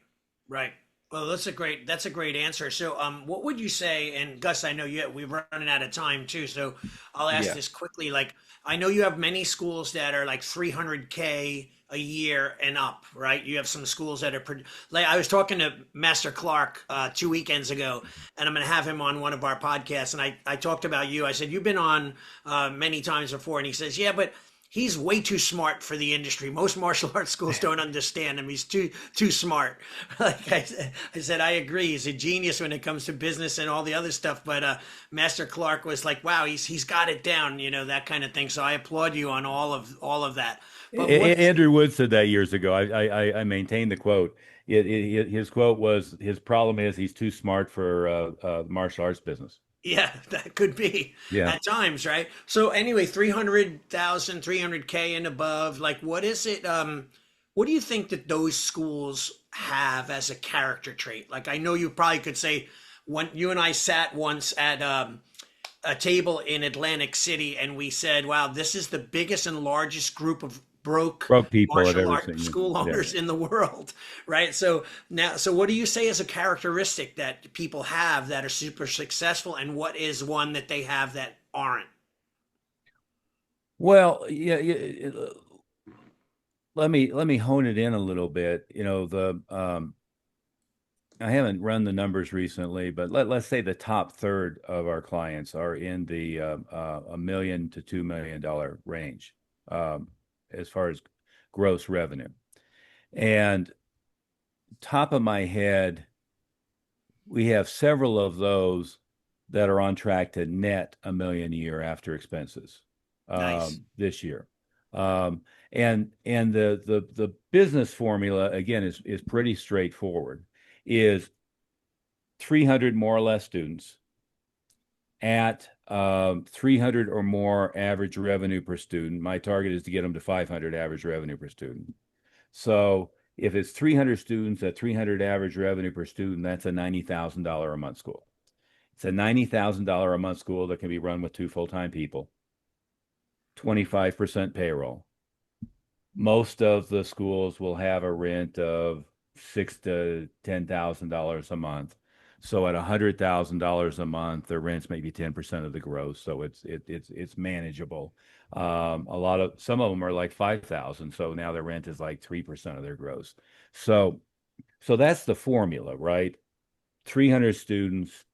Right. Well, that's a great answer. So, what would you say? And Gus, I know we're running out of time too, so I'll ask Yeah. this quickly. Like, I know you have many schools that are like 300K a year and up, right? You have some schools that are like I was talking to Master Clark 2 weekends ago, and I'm going to have him on one of our podcasts. And I talked about you. I said you've been on many times before, and he says, yeah, but he's way too smart for the industry. Most martial arts schools don't understand him. He's too smart. Like I said, I agree. He's a genius when it comes to business and all the other stuff. But Master Clark was like, wow, he's got it down, that kind of thing. So I applaud you on all of that. But what is Andrew Wood said that years ago. I maintain the quote. His quote was, his problem is he's too smart for martial arts business. Yeah, that could be Yeah. at times, right? So anyway, 300,000, 300K and above, like what is it what do you think that those schools have as a character trait? Like I know you probably could say when you and I sat once at a table in Atlantic City and we said, wow, this is the biggest and largest group of broke Broke people I've martial ever art seen. school Yeah. owners in the world, right? So now, so what do you say is a characteristic that people have that are super successful, and what is one that they have that aren't? Well, yeah, let me hone it in a little bit. The I haven't run the numbers recently, but let's say the top third of our clients are in the $1 million to $2 million range, um, as far as gross revenue. And top of my head, we have several of those that are on track to net 1 million a year after expenses, Nice. this year. Um, and the business formula again is pretty straightforward. Is 300 more or less students at 300 or more average revenue per student. My target is to get them to 500 average revenue per student. So if it's 300 students at 300 average revenue per student, that's a $90,000 a month school. It's a $90,000 a month school that can be run with two full-time people, 25% payroll. Most of the schools will have a rent of $6,000 to $10,000 a month. So at $100,000 a month, their rent's maybe 10% of the gross. So it's manageable. Some of them are like 5,000. So now their rent is like 3% of their gross. So that's the formula, right? 300 students,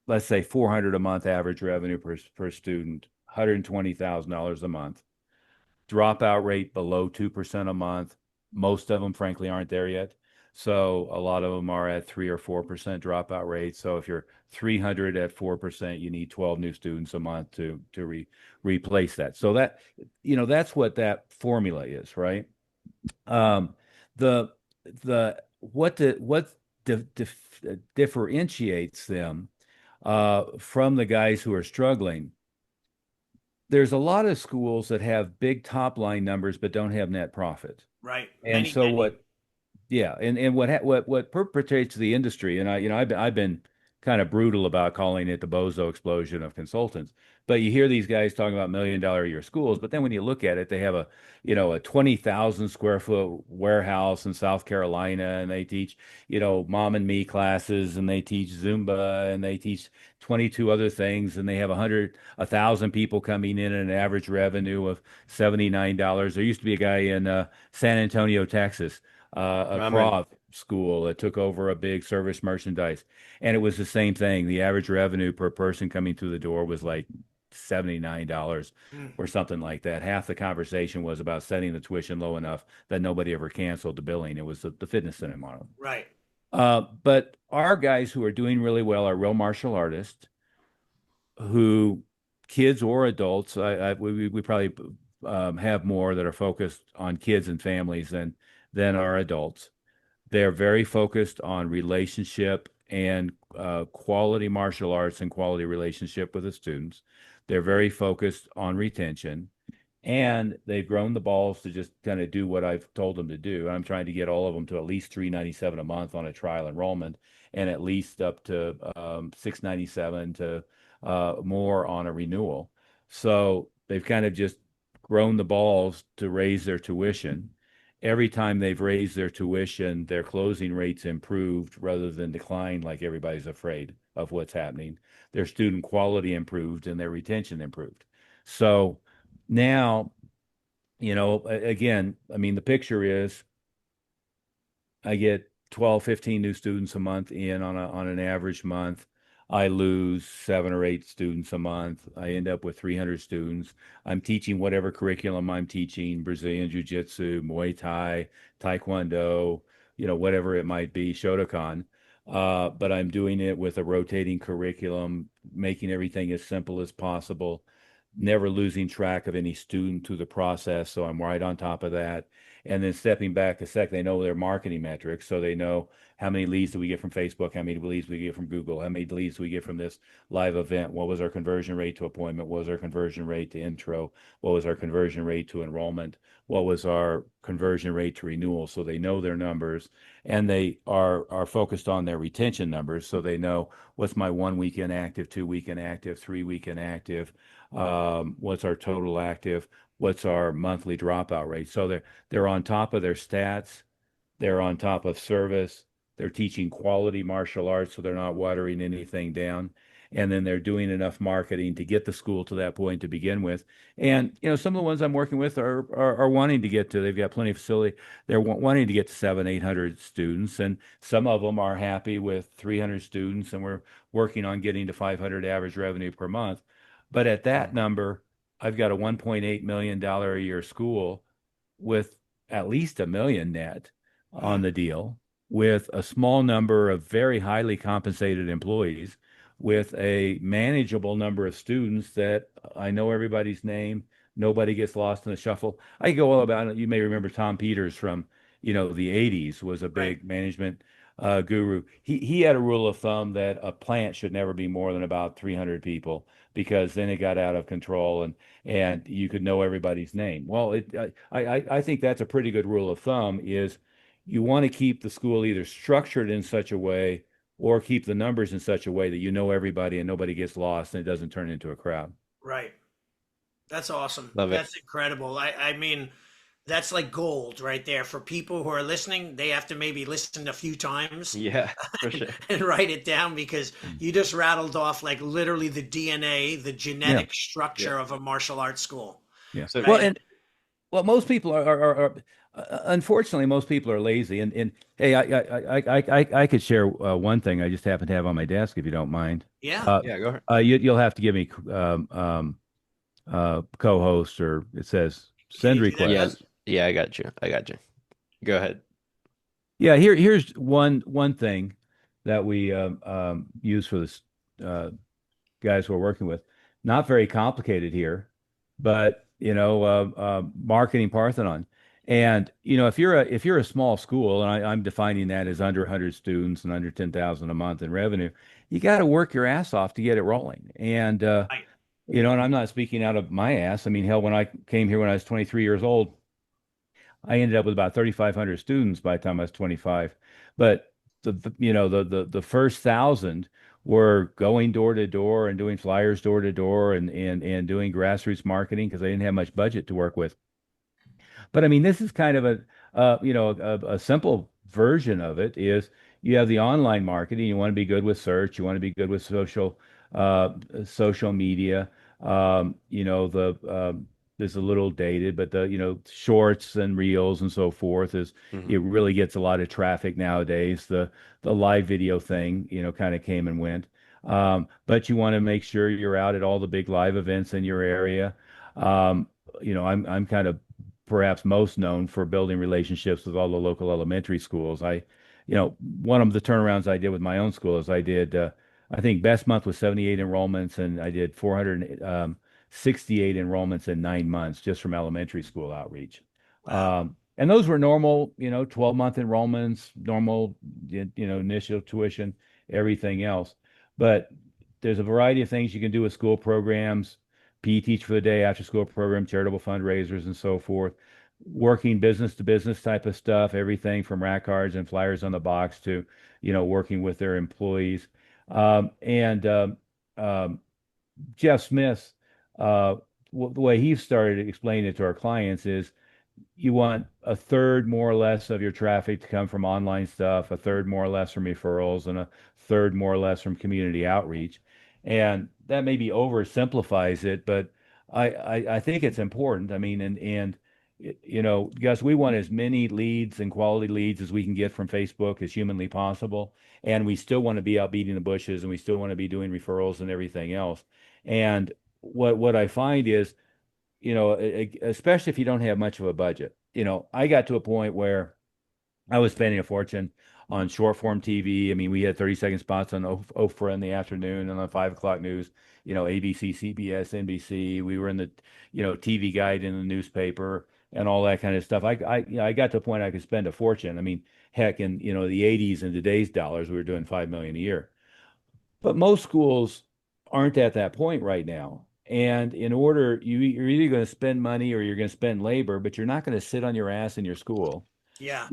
let's say 400 a month average revenue per student, $120,000 a month. Dropout rate below 2% a month. Most of them, frankly, aren't there yet. So a lot of them are at 3 or 4% dropout rate. So if you're 300 at 4%, you need 12 new students a month to replace that. So that's what that formula is, right? Um, the what differentiates them from the guys who are struggling. There's a lot of schools that have big top line numbers but don't have net profit. Right. And Many, so many. what yeah, and what perpetrates the industry, and I've been kind of brutal about calling it the bozo explosion of consultants. But you hear these guys talking about $1 million a year schools, but then when you look at it, they have a 20,000 square foot warehouse in South Carolina, and they teach mom and me classes, and they teach Zumba, and they teach 22 other things, and they have 1,000 people coming in at an average revenue of $79. There used to be a guy in San Antonio, Texas, a Ramen. Krav school that took over a big service merchandise. And it was the same thing. The average revenue per person coming through the door was like $79 Mm, or something like that. Half the conversation was about setting the tuition low enough that nobody ever canceled the billing. It was the fitness center model. right. But our guys who are doing really well are real martial artists who, kids or adults, we probably have more that are focused on kids and families than our adults. They're very focused on relationship and quality martial arts and quality relationship with the students. They're very focused on retention, and they've grown the balls to just kind of do what I've told them to do. I'm trying to get all of them to at least $397 a month on a trial enrollment, and at least up to $697 to more on a renewal. So they've kind of just grown the balls to raise their tuition. Every time they've raised their tuition, their closing rates improved rather than decline like everybody's afraid of what's happening. Their student quality improved and their retention improved. So now, again, I mean, the picture is I get 12, 15 new students a month in on an average month. I lose 7 or 8 students a month. I end up with 300 students. I'm teaching whatever curriculum I'm teaching, Brazilian Jiu-Jitsu, Muay Thai, Taekwondo, whatever it might be, Shotokan. But I'm doing it with a rotating curriculum, making everything as simple as possible, never losing track of any student through the process. So I'm right on top of that. And then stepping back a sec, they know their marketing metrics. So they know how many leads do we get from Facebook, how many leads do we get from Google, how many leads do we get from this live event, what was our conversion rate to appointment, what was our conversion rate to intro, what was our conversion rate to enrollment, what was our conversion rate to renewal. So they know their numbers, and they are focused on their retention numbers. So they know what's my 1 week inactive, 2 week inactive, 3 week inactive, what's our total active. what's our monthly dropout rate. So they're on top of their stats, they're on top of service. They're teaching quality martial arts, so they're not watering anything down. And then they're doing enough marketing to get the school to that point to begin with. And some of the ones I'm working with are wanting to get to. They've got plenty of facility. They're wanting to get to 700, 800 students, and some of them are happy with 300 students, and we're working on getting to 500 average revenue per month. But at that number, I've got a $1.8 million a year school with at least a million net on the deal, with a small number of very highly compensated employees, with a manageable number of students that I know everybody's name. Nobody gets lost in the shuffle. I go all about it. You may remember Tom Peters from, the 80s, was a Right. big management guru. He had a rule of thumb that a plant should never be more than about 300 people, because then it got out of control and you could know everybody's name. Well, I think that's a pretty good rule of thumb, is you want to keep the school either structured in such a way or keep the numbers in such a way that you know everybody and nobody gets lost and it doesn't turn into a crowd. Right. That's awesome. Love it. That's incredible. I mean, that's like gold right there for people who are listening. They have to maybe listen a few times Yeah, for sure. and write it down, because Mm. you just rattled off like literally the DNA, the Yeah, genetic Yeah. structure of a martial arts school, yeah. So Well, right? and well, most people unfortunately, most people are lazy. And hey, I could share one thing I just happen to have on my desk, if you don't mind. Yeah. Uh, yeah, go ahead. you'll have to give me co-host, or it says Can send you do that, Yeah, Gus? request. yeah, I got you. I got you. Go ahead. Yeah, here's one thing that we use for this guys we're working with. Not very complicated here, but marketing Parthenon. And if you're a small school, and I'm defining that as under 100 students and under 10,000 a month in revenue, you got to work your ass off to get it rolling. And Right. and I'm not speaking out of my ass. I mean, hell, when I came here when I was 23 years old, I ended up with about 3,500 students by the time I was 25. But the first thousand were going door to door and doing flyers door to door and doing grassroots marketing, because they didn't have much budget to work with. But I mean, this is kind of a simple version of it. Is you have the online marketing. You want to be good with search. You want to be good with social media. This is a little dated, but the shorts and reels and so forth is Hmm. it really gets a lot of traffic nowadays. The live video thing, kind of came and went. But you want to make sure you're out at all the big live events in your area. I'm kind of perhaps most known for building relationships with all the local elementary schools. One of the turnarounds I did with my own school is I think best month was 78 enrollments, and I did 468 enrollments in 9 months just from elementary school outreach. Wow. And those were normal, 12-month enrollments, normal, initial tuition, everything else. But there's a variety of things you can do with school programs, PE teach for the day, after school program, charitable fundraisers, and so forth. Working business to business type of stuff, everything from rack cards and flyers on the box to, working with their employees. And Jeff Smith, the way he started explaining it to our clients is you want a third more or less of your traffic to come from online stuff, a third more or less from referrals, and a third more or less from community outreach. And that maybe oversimplifies it, but I think it's important. I mean, Gus, we want as many leads and quality leads as we can get from Facebook as humanly possible. And we still want to be out beating the bushes, and we still want to be doing referrals and everything else. And what I find is, especially if you don't have much of a budget. I got to a point where I was spending a fortune on short form TV. I mean, we had 30-second spots on Oprah in the afternoon and on 5 o'clock news, ABC, CBS, NBC. We were in the, TV guide in the newspaper and all that kind of stuff. I got to a point I could spend a fortune. I mean, heck, in, the 80s in today's dollars, we were doing 5 million a year. But most schools aren't at that point right now. And in order, you're either going to spend money or you're going to spend labor, but you're not going to sit on your ass in your school, Yeah.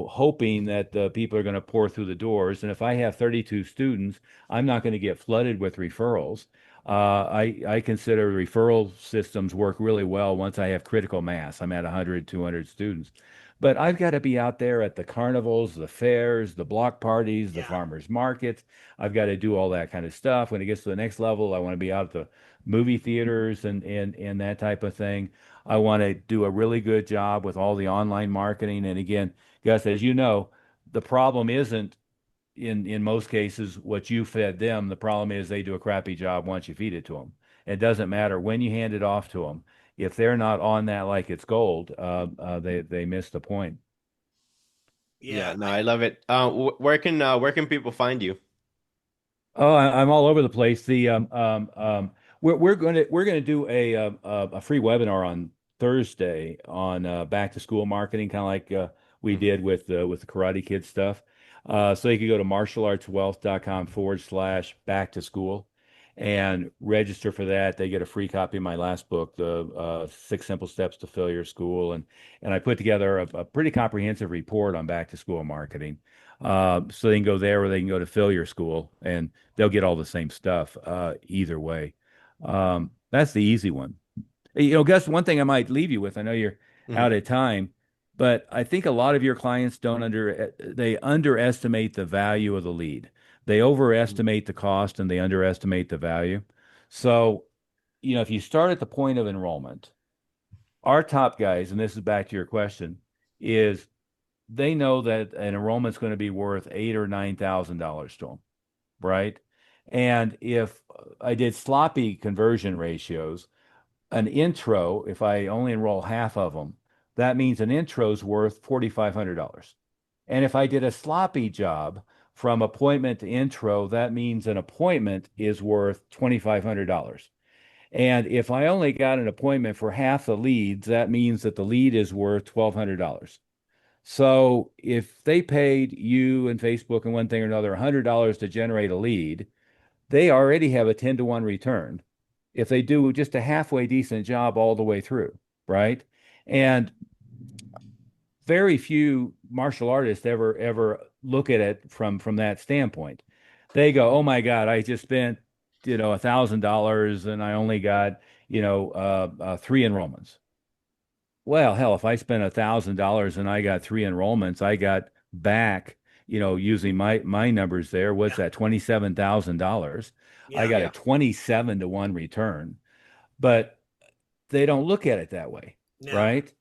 hoping that the people are going to pour through the doors. And if I have 32 students, I'm not going to get flooded with referrals. I consider referral systems work really well once I have critical mass. I'm at 100, 200 students. But I've got to be out there at the carnivals, the fairs, the block parties, the Yeah. farmers markets. I've got to do all that kind of stuff. When it gets to the next level, I want to be out at the movie theaters and that type of thing. I want to do a really good job with all the online marketing. And again, Gus, as you know, the problem isn't in most cases what you fed them. The problem is they do a crappy job once you feed it to them. It doesn't matter when you hand it off to them. If they're not on that like it's gold, they miss the point. Yeah, Yeah. no, I love it. Where can people find you? Oh, I'm all over the place. We're gonna do a free webinar on Thursday on back to school marketing, kind of like we Mhm. did with the Karate Kid stuff. So you could go to martialartswealth.com/back to school and register for that. They get a free copy of my last book, the Six Simple Steps to Fill Your School, and I put together a pretty comprehensive report on back to school marketing. So they can go there or they can go to Fill Your School and they'll get all the same stuff either way. That's the easy one. Gus, one thing I might leave you with, I know you're Mhm. out of time, but I think a lot of your clients they underestimate the value of the lead. They overestimate the cost and they underestimate the value. So, if you start at the point of enrollment, our top guys, and this is back to your question, is they know that an enrollment's going to be worth eight or $9,000 to them, right? And if I did sloppy conversion ratios, an intro, if I only enroll half of them, that means an intro's worth $4,500. And if I did a sloppy job from appointment to intro, that means an appointment is worth $2,500. And if I only got an appointment for half the leads, that means that the lead is worth $1,200. So if they paid you and Facebook and one thing or another $100 to generate a lead, they already have a 10 to 1 return if they do just a halfway decent job all the way through, right? And very few martial artists ever look at it from that standpoint. They go, "Oh my God, I just spent $1,000 and I only got three enrollments." Well, hell, if I spent $1,000 and I got three enrollments, I got back, using my numbers there, what's Yeah. that, $27,000. I Yeah. got a Yeah. 27 to 1 return. But they don't look at it that way, No. right?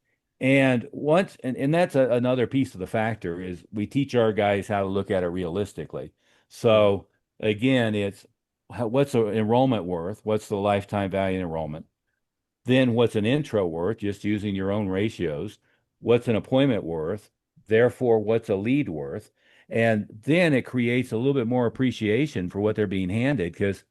And that's another piece of the factor is we teach our guys how to look at it realistically. Mhm. So again, it's what's an enrollment worth? What's the lifetime value in enrollment? Then what's an intro worth? Just using your own ratios. What's an appointment worth? Therefore, what's a lead worth? And then it creates a little bit more appreciation for what they're being handed because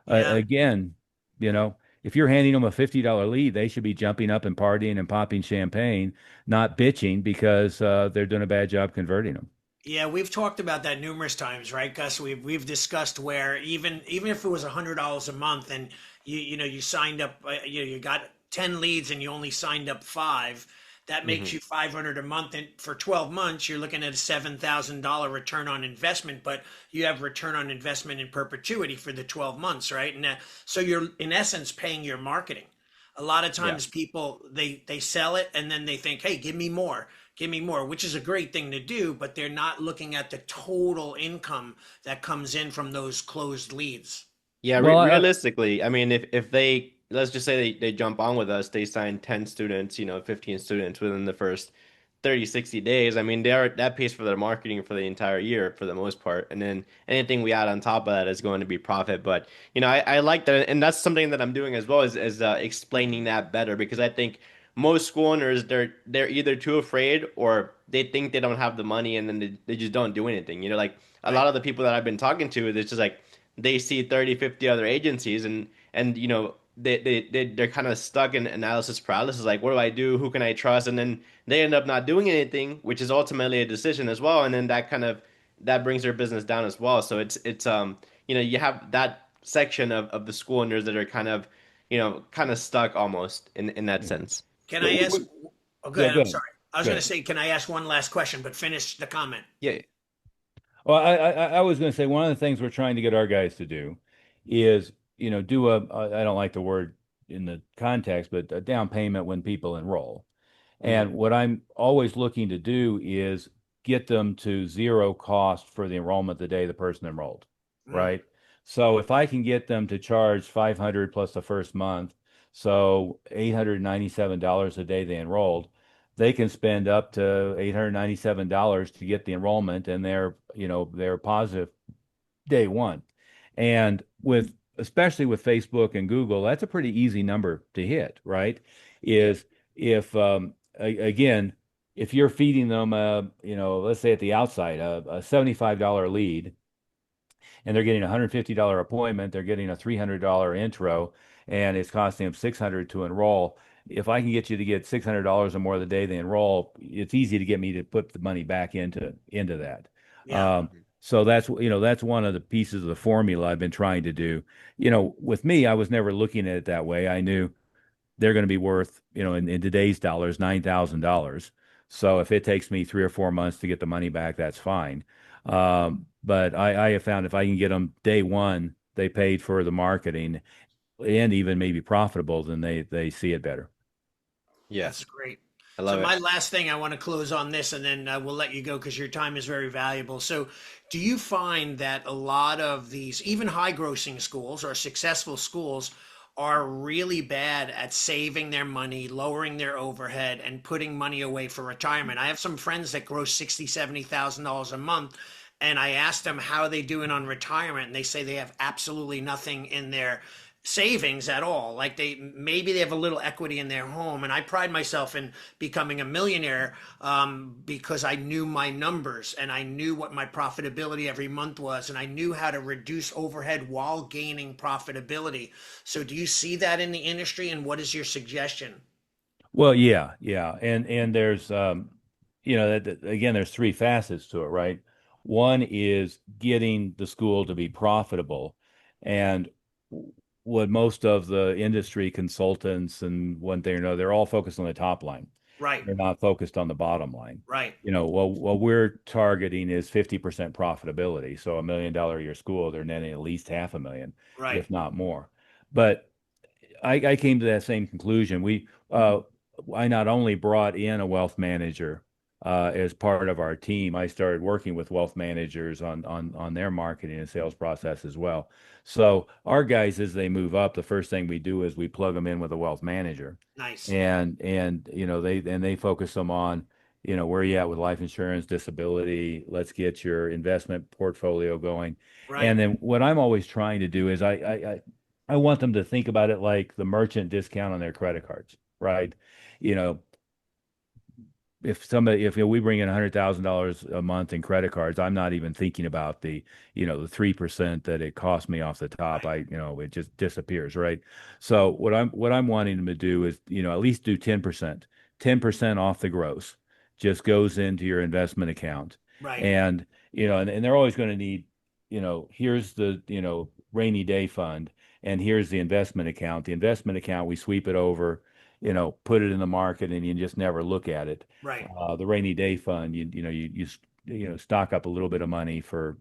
Yeah. again, if you're handing them a $50 lead, they should be jumping up and partying and popping champagne, not bitching because they're doing a bad job converting them. Yeah, we've talked about that numerous times, right, Gus? We've discussed where even if it was $100 a month and you signed up, you got 10 leads and you only signed up five, that makes Mhm. you 500 a month. And for 12 months, you're looking at a $7,000 return on investment, but you have return on investment in perpetuity for the 12 months, right? And so you're in essence paying your marketing. A lot of Yeah. times people they sell it and then they think, hey, give me more, which is a great thing to do, but they're not looking at the total income that comes in from those closed leads. Yeah, Well, realistically, I mean, if they let's just say they jump on with us, they sign 10 students, 15 students within the first 30, 60 days. I mean, that pays for their marketing for the entire year for the most part. And then anything we add on top of that is going to be profit. But, I like that. And that's something that I'm doing as well is explaining that better because I think most school owners, they're either too afraid or they think they don't have the money and then they just don't do anything. Like a Right. lot of the people that I've been talking to, it's just like, they see 30, 50 other agencies and they're kind of stuck in analysis paralysis like what do I do, who can I trust, and then they end up not doing anything, which is ultimately a decision as well, and then that brings their business down as well. So it's you have that section of the school owners that are kind of stuck almost in that yeah. sense. Can Well, I ask? Oh, go yeah, ahead. go I'm ahead. sorry. I was Go going to ahead. say, can I ask one last question, but finish the comment? Yeah. Well, I was going to say one of the things we're trying to get our guys to do is do I don't like the word in the context, but a down payment when people enroll. Hmm. And what I'm always looking to do is get them to zero cost for the enrollment the day the person enrolled, Mm, right? So if I can get them to charge 500 plus the first month, so $897 a day they enrolled, they can spend up to $897 to get the enrollment and they're positive day one. And especially with Facebook and Google, that's a pretty easy number to hit, right? yeah, Is if again, if you're feeding them let's say at the outside a $75 lead and they're getting a $150 appointment, they're getting a $300 intro, and it's costing them 600 to enroll. If I can get you to get $600 or more the day they enroll, it's easy to get me to put the money back into that. yeah, Um, so that's one of the pieces of the formula I've been trying to do. With me, I was never looking at it that way. I knew they're going to be worth, in today's dollars, $9,000. So if it takes me 3 or 4 months to get the money back, that's fine. But I have found if I can get them day one, they paid for the marketing and even maybe profitable, then they see it better. Yeah, that's great. I So love it. my last thing, I want to close on this, and then we'll let you go because your time is very valuable. So, do you find that a lot of these, even high grossing schools or successful schools, are really bad at saving their money, lowering their overhead, and putting money away for retirement? I have some friends that gross 60, $70,000 a month, and I asked them how are they doing on retirement, and they say they have absolutely nothing in their savings at all. Like they have a little equity in their home, and I pride myself in becoming a millionaire because I knew my numbers and I knew what my profitability every month was, and I knew how to reduce overhead while gaining profitability. So, do you see that in the industry, and what is your suggestion? Well, yeah, yeah, and there's again, there's three facets to it, right? One is getting the school to be profitable, and what most of the industry consultants and one thing or another, they're all focused on the top line. Right, They're not focused on the bottom line. right, What we're targeting is 50% profitability. So $1 million a year school, they're netting at least half a million, right, if not more. But I came to that same conclusion. I not only brought in a wealth manager as part of our team, I started working with wealth managers on their marketing and sales process as well. So our guys, as they move up, the first thing we do is we plug them in with a wealth manager, nice, and they focus them on where you at with life insurance, disability. Let's get your investment portfolio going, right, and then what I'm always trying to do is I want them to think about it like the merchant discount on their credit cards, right? You know, if we bring in $100,000 a month in credit cards, I'm not even thinking about the 3% that it cost me off the top. right, It just disappears, right? So what I'm wanting them to do is, at least do 10%, 10% off the gross, just goes into your investment account. right, And, and they're always going to need, here's the, rainy day fund, and here's the investment account. The investment account, we sweep it over, put it in the market, and you just never look at it. right, The rainy day fund, stock up a little bit of money for,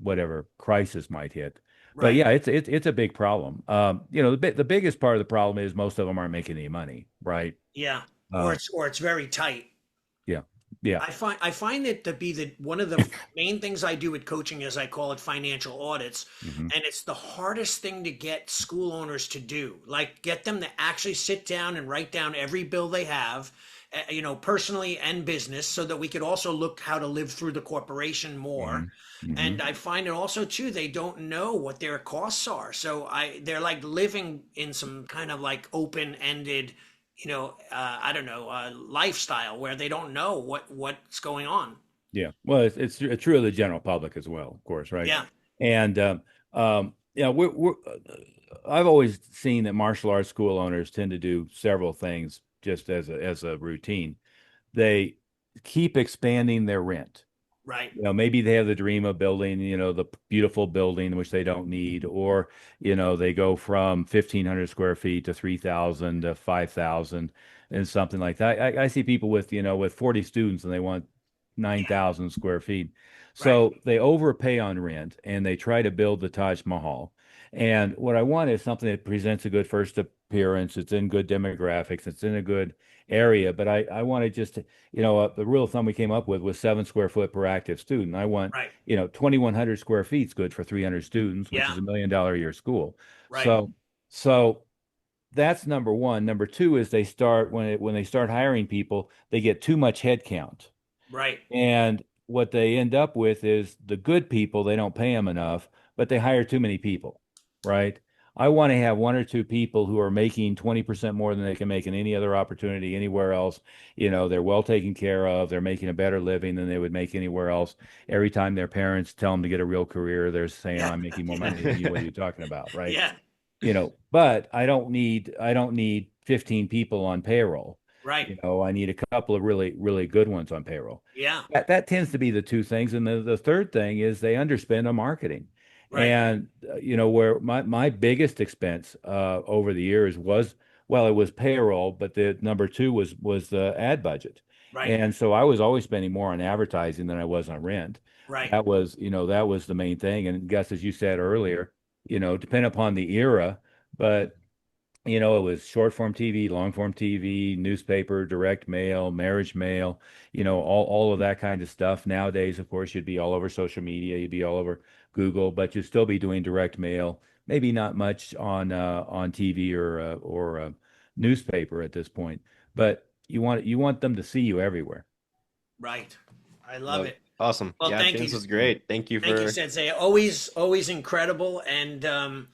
whatever crisis might hit. But right. yeah, it's a big problem. The biggest part of the problem is most of them aren't making any money, right? Yeah, Uh, or it's very tight. yeah, yeah. I find it to be the one of the main things I do with coaching is I call it financial audits, Hmm. and it's the hardest thing to get school owners to do. Like get them to actually sit down and write down every bill they have, personally and business, so that we could also look how to live through the corporation more. Hmm. Hmm. And I find it also too they don't know what their costs are, so they're like living in some kind of like open-ended I don't know, lifestyle where they don't know what's going on. Yeah. Well, it's true of the general public as well, of course, right? Yeah, And yeah, I've always seen that martial arts school owners tend to do several things just as a routine. They keep expanding their rent. right, Maybe they have the dream of building, the beautiful building which they don't need, or they go from 1,500 square feet to 3,000 to 5,000 and something like that. I see people with 40 students and they want yeah, 9,000 square feet. right, So they overpay on rent and they try to build the Taj Mahal. And what I want is something that presents a good first appearance. It's in good demographics. It's in a good area. But I want to just, the rule of thumb we came up with was 7 square foot per active student. I want, Right. 2,100 square feet is good for 300 students, which Yeah. is $1 million a year school. Right. So that's number one. Number two is they start when they start hiring people, they get too much head count. Right. And what they end up with is the good people, they don't pay them enough, but they hire too many people, right? I want to have one or two people who are making 20% more than they can make in any other opportunity anywhere else. They're well taken care of. They're making a better living than they would make anywhere else. Every time their parents tell them to get a real career, they're saying, Yeah. I'm making more Yeah. money than you. What are you talking about, right? Yeah. But I don't need 15 people on payroll. Right. I need a couple of really, really good ones on payroll. Yeah. That tends to be the two things. And the third thing is they underspend on marketing. Right. And where my biggest expense over the years was, well, it was payroll, but the number two was the ad budget. Right. And so I was always spending more on advertising than I was on rent. Right. That was the main thing. And Gus, as you said earlier, depend upon the era, but it was short form TV, long form TV, newspaper, direct mail, marriage mail, all of that kind of stuff. Nowadays, of course, you'd be all over social media, you'd be all over Google, but you'd still be doing direct mail. Maybe not much on TV or newspaper at this point, but you want them to see you everywhere. Right. I love No, it. awesome. Well, Yeah, I thank think you. this was great. Thank you Thank you, for. Sensei. Always incredible. And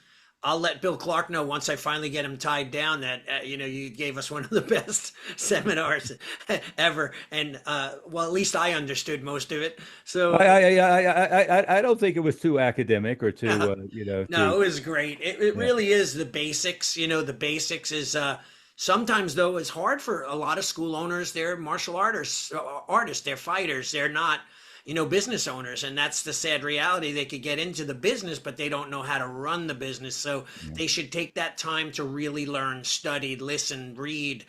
I'll let Bill Clark know once I finally get him tied down that, you gave us one of the best seminars ever. And, well, at least I understood most of it. So, I don't think it was too academic or too no, it too. was great. It Yeah. really is the basics. The basics is sometimes though it's hard for a lot of school owners. They're martial artists, they're fighters. They're not, business owners, and that's the sad reality. They could get into the business, but they don't know how to run the business. So Yeah. they should take that time to really learn, study, listen, read,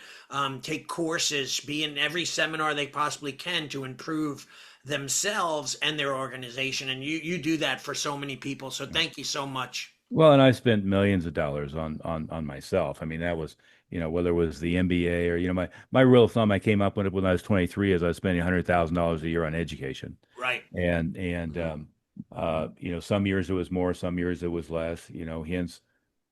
take courses, be in every seminar they possibly can to improve themselves and their organization. And you do that for so many people. So thank you so much. Well, and I spent millions of dollars on myself. I mean, that was, whether it was the MBA or, my rule of thumb I came up with it when I was 23 is I was spending $100,000 a year on education. Right. And some years it was more, some years it was less, hence,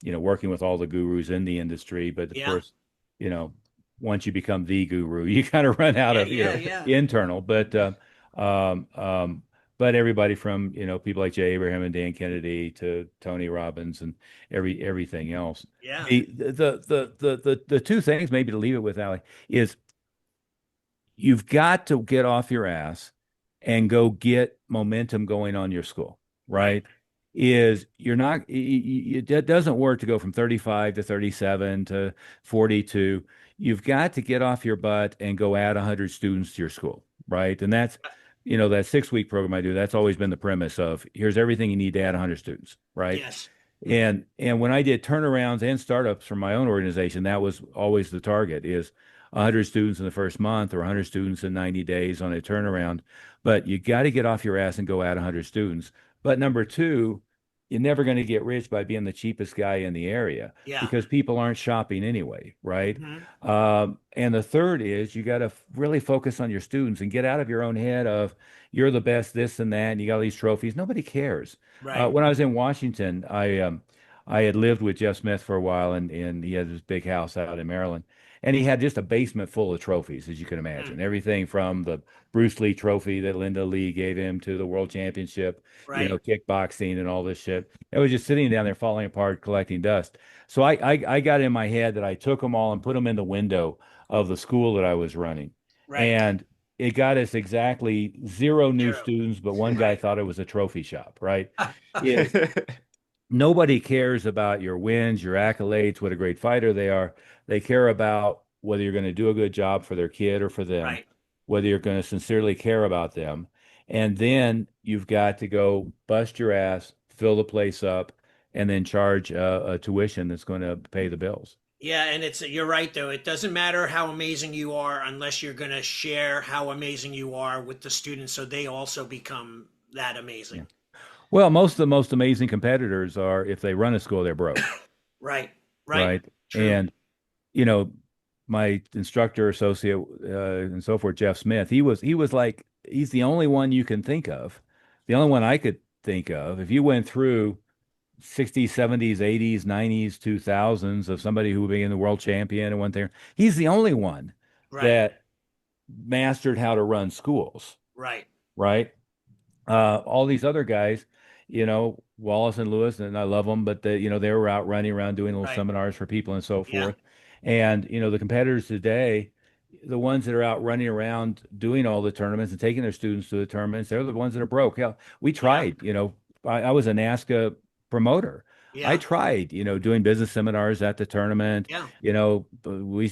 working with all the gurus in the industry. But of Yeah. course, you know, once you become the guru, you kind of run out Yeah. of, Yeah. Yeah. internal. Um, um, but everybody from, people like Jay Abraham and Dan Kennedy to Tony Robbins and everything else. Yeah. The two things maybe to leave it with, Ali, is you've got to get off your ass and go get momentum going on your school, Right. right? Is you're not, it doesn't work to go from 35 to 37 to 42. You've got to get off your butt and go add 100 students to your school, right? And that's, that 6 week program I do, that's always been the premise of here's everything you need to add 100 students, right? Yes. And when I did turnarounds and startups for my own organization, that was always the target is 100 students in the first month or 100 students in 90 days on a turnaround. But you got to get off your ass and go add 100 students. But number two, you're never going to get rich by being the cheapest guy in the area Yeah. because people aren't shopping anyway, right? Hmm. And the third is you got to really focus on your students and get out of your own head of you're the best, this and that, and you got all these trophies. Nobody cares. Right. When I was in Washington, I had lived with Jeff Smith for a while, and he had this big house out in Maryland, and he had just a basement full of trophies, as you can Hmm. imagine. Everything from the Bruce Lee trophy that Linda Lee gave him to the World Championship, Right. kickboxing and all this shit. It was just sitting down there falling apart, collecting dust. So I got in my head that I took them all and put them in the window of the school that I was running, Right. and it got us exactly zero new Zero. students, but one guy Right. thought it was a trophy shop, right? Is nobody cares about your wins, your accolades, what a great fighter they are. They care about whether you're going to do a good job for their kid or for them, Right. whether you're going to sincerely care about them. And then you've got to go bust your ass, fill the place up, and then charge a tuition that's going to pay the bills. Yeah, and you're right though. It doesn't matter how amazing you are unless you're going to share how amazing you are with the students so they also become that Yeah. amazing. Well, most of the most amazing competitors are if they run a school, they're broke, Right. Right. right? True. And you know, my instructor associate and so forth, Jeff Smith, he was like he's the only one you can think of, the only one I could think of. If you went through 60s, 70s, 80s, 90s, 2000s of somebody who became the world champion and went there, he's the only one Right. that mastered how to run schools, Right. right? All these other guys, Wallace and Lewis, and I love them, but they were out running around doing little Right. seminars for people and so Yeah. forth. And, the competitors today, the ones that are out running around doing all the tournaments and taking their students to the tournaments, they're the ones that are broke. Hell, we Yeah. tried, I was a NASCA promoter. I Yeah. tried, doing business seminars at the tournament. Yeah. We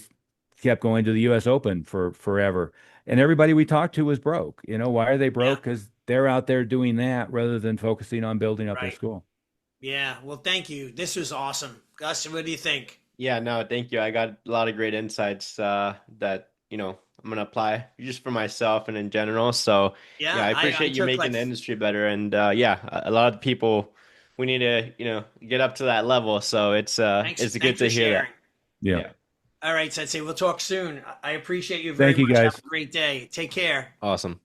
kept going to the US Open for forever. And everybody we talked to was broke. Why are they Yeah. broke? Because they're out there doing that rather than focusing on building up their Right. school. Yeah. Well, thank you. This was awesome. Gus, what do you think? Yeah, no, thank you. I got a lot of great insights that, I'm gonna apply just for myself and in general. So yeah, Yeah, I I appreciate you took making like, the industry better. And yeah, a lot of people we need to, get up to that level. So it's good thanks for to hear sharing. that. Yeah. Yeah. All right, Sensei, we'll talk soon. I appreciate you very Thank you, much. Have guys. a great day. Take care. Awesome.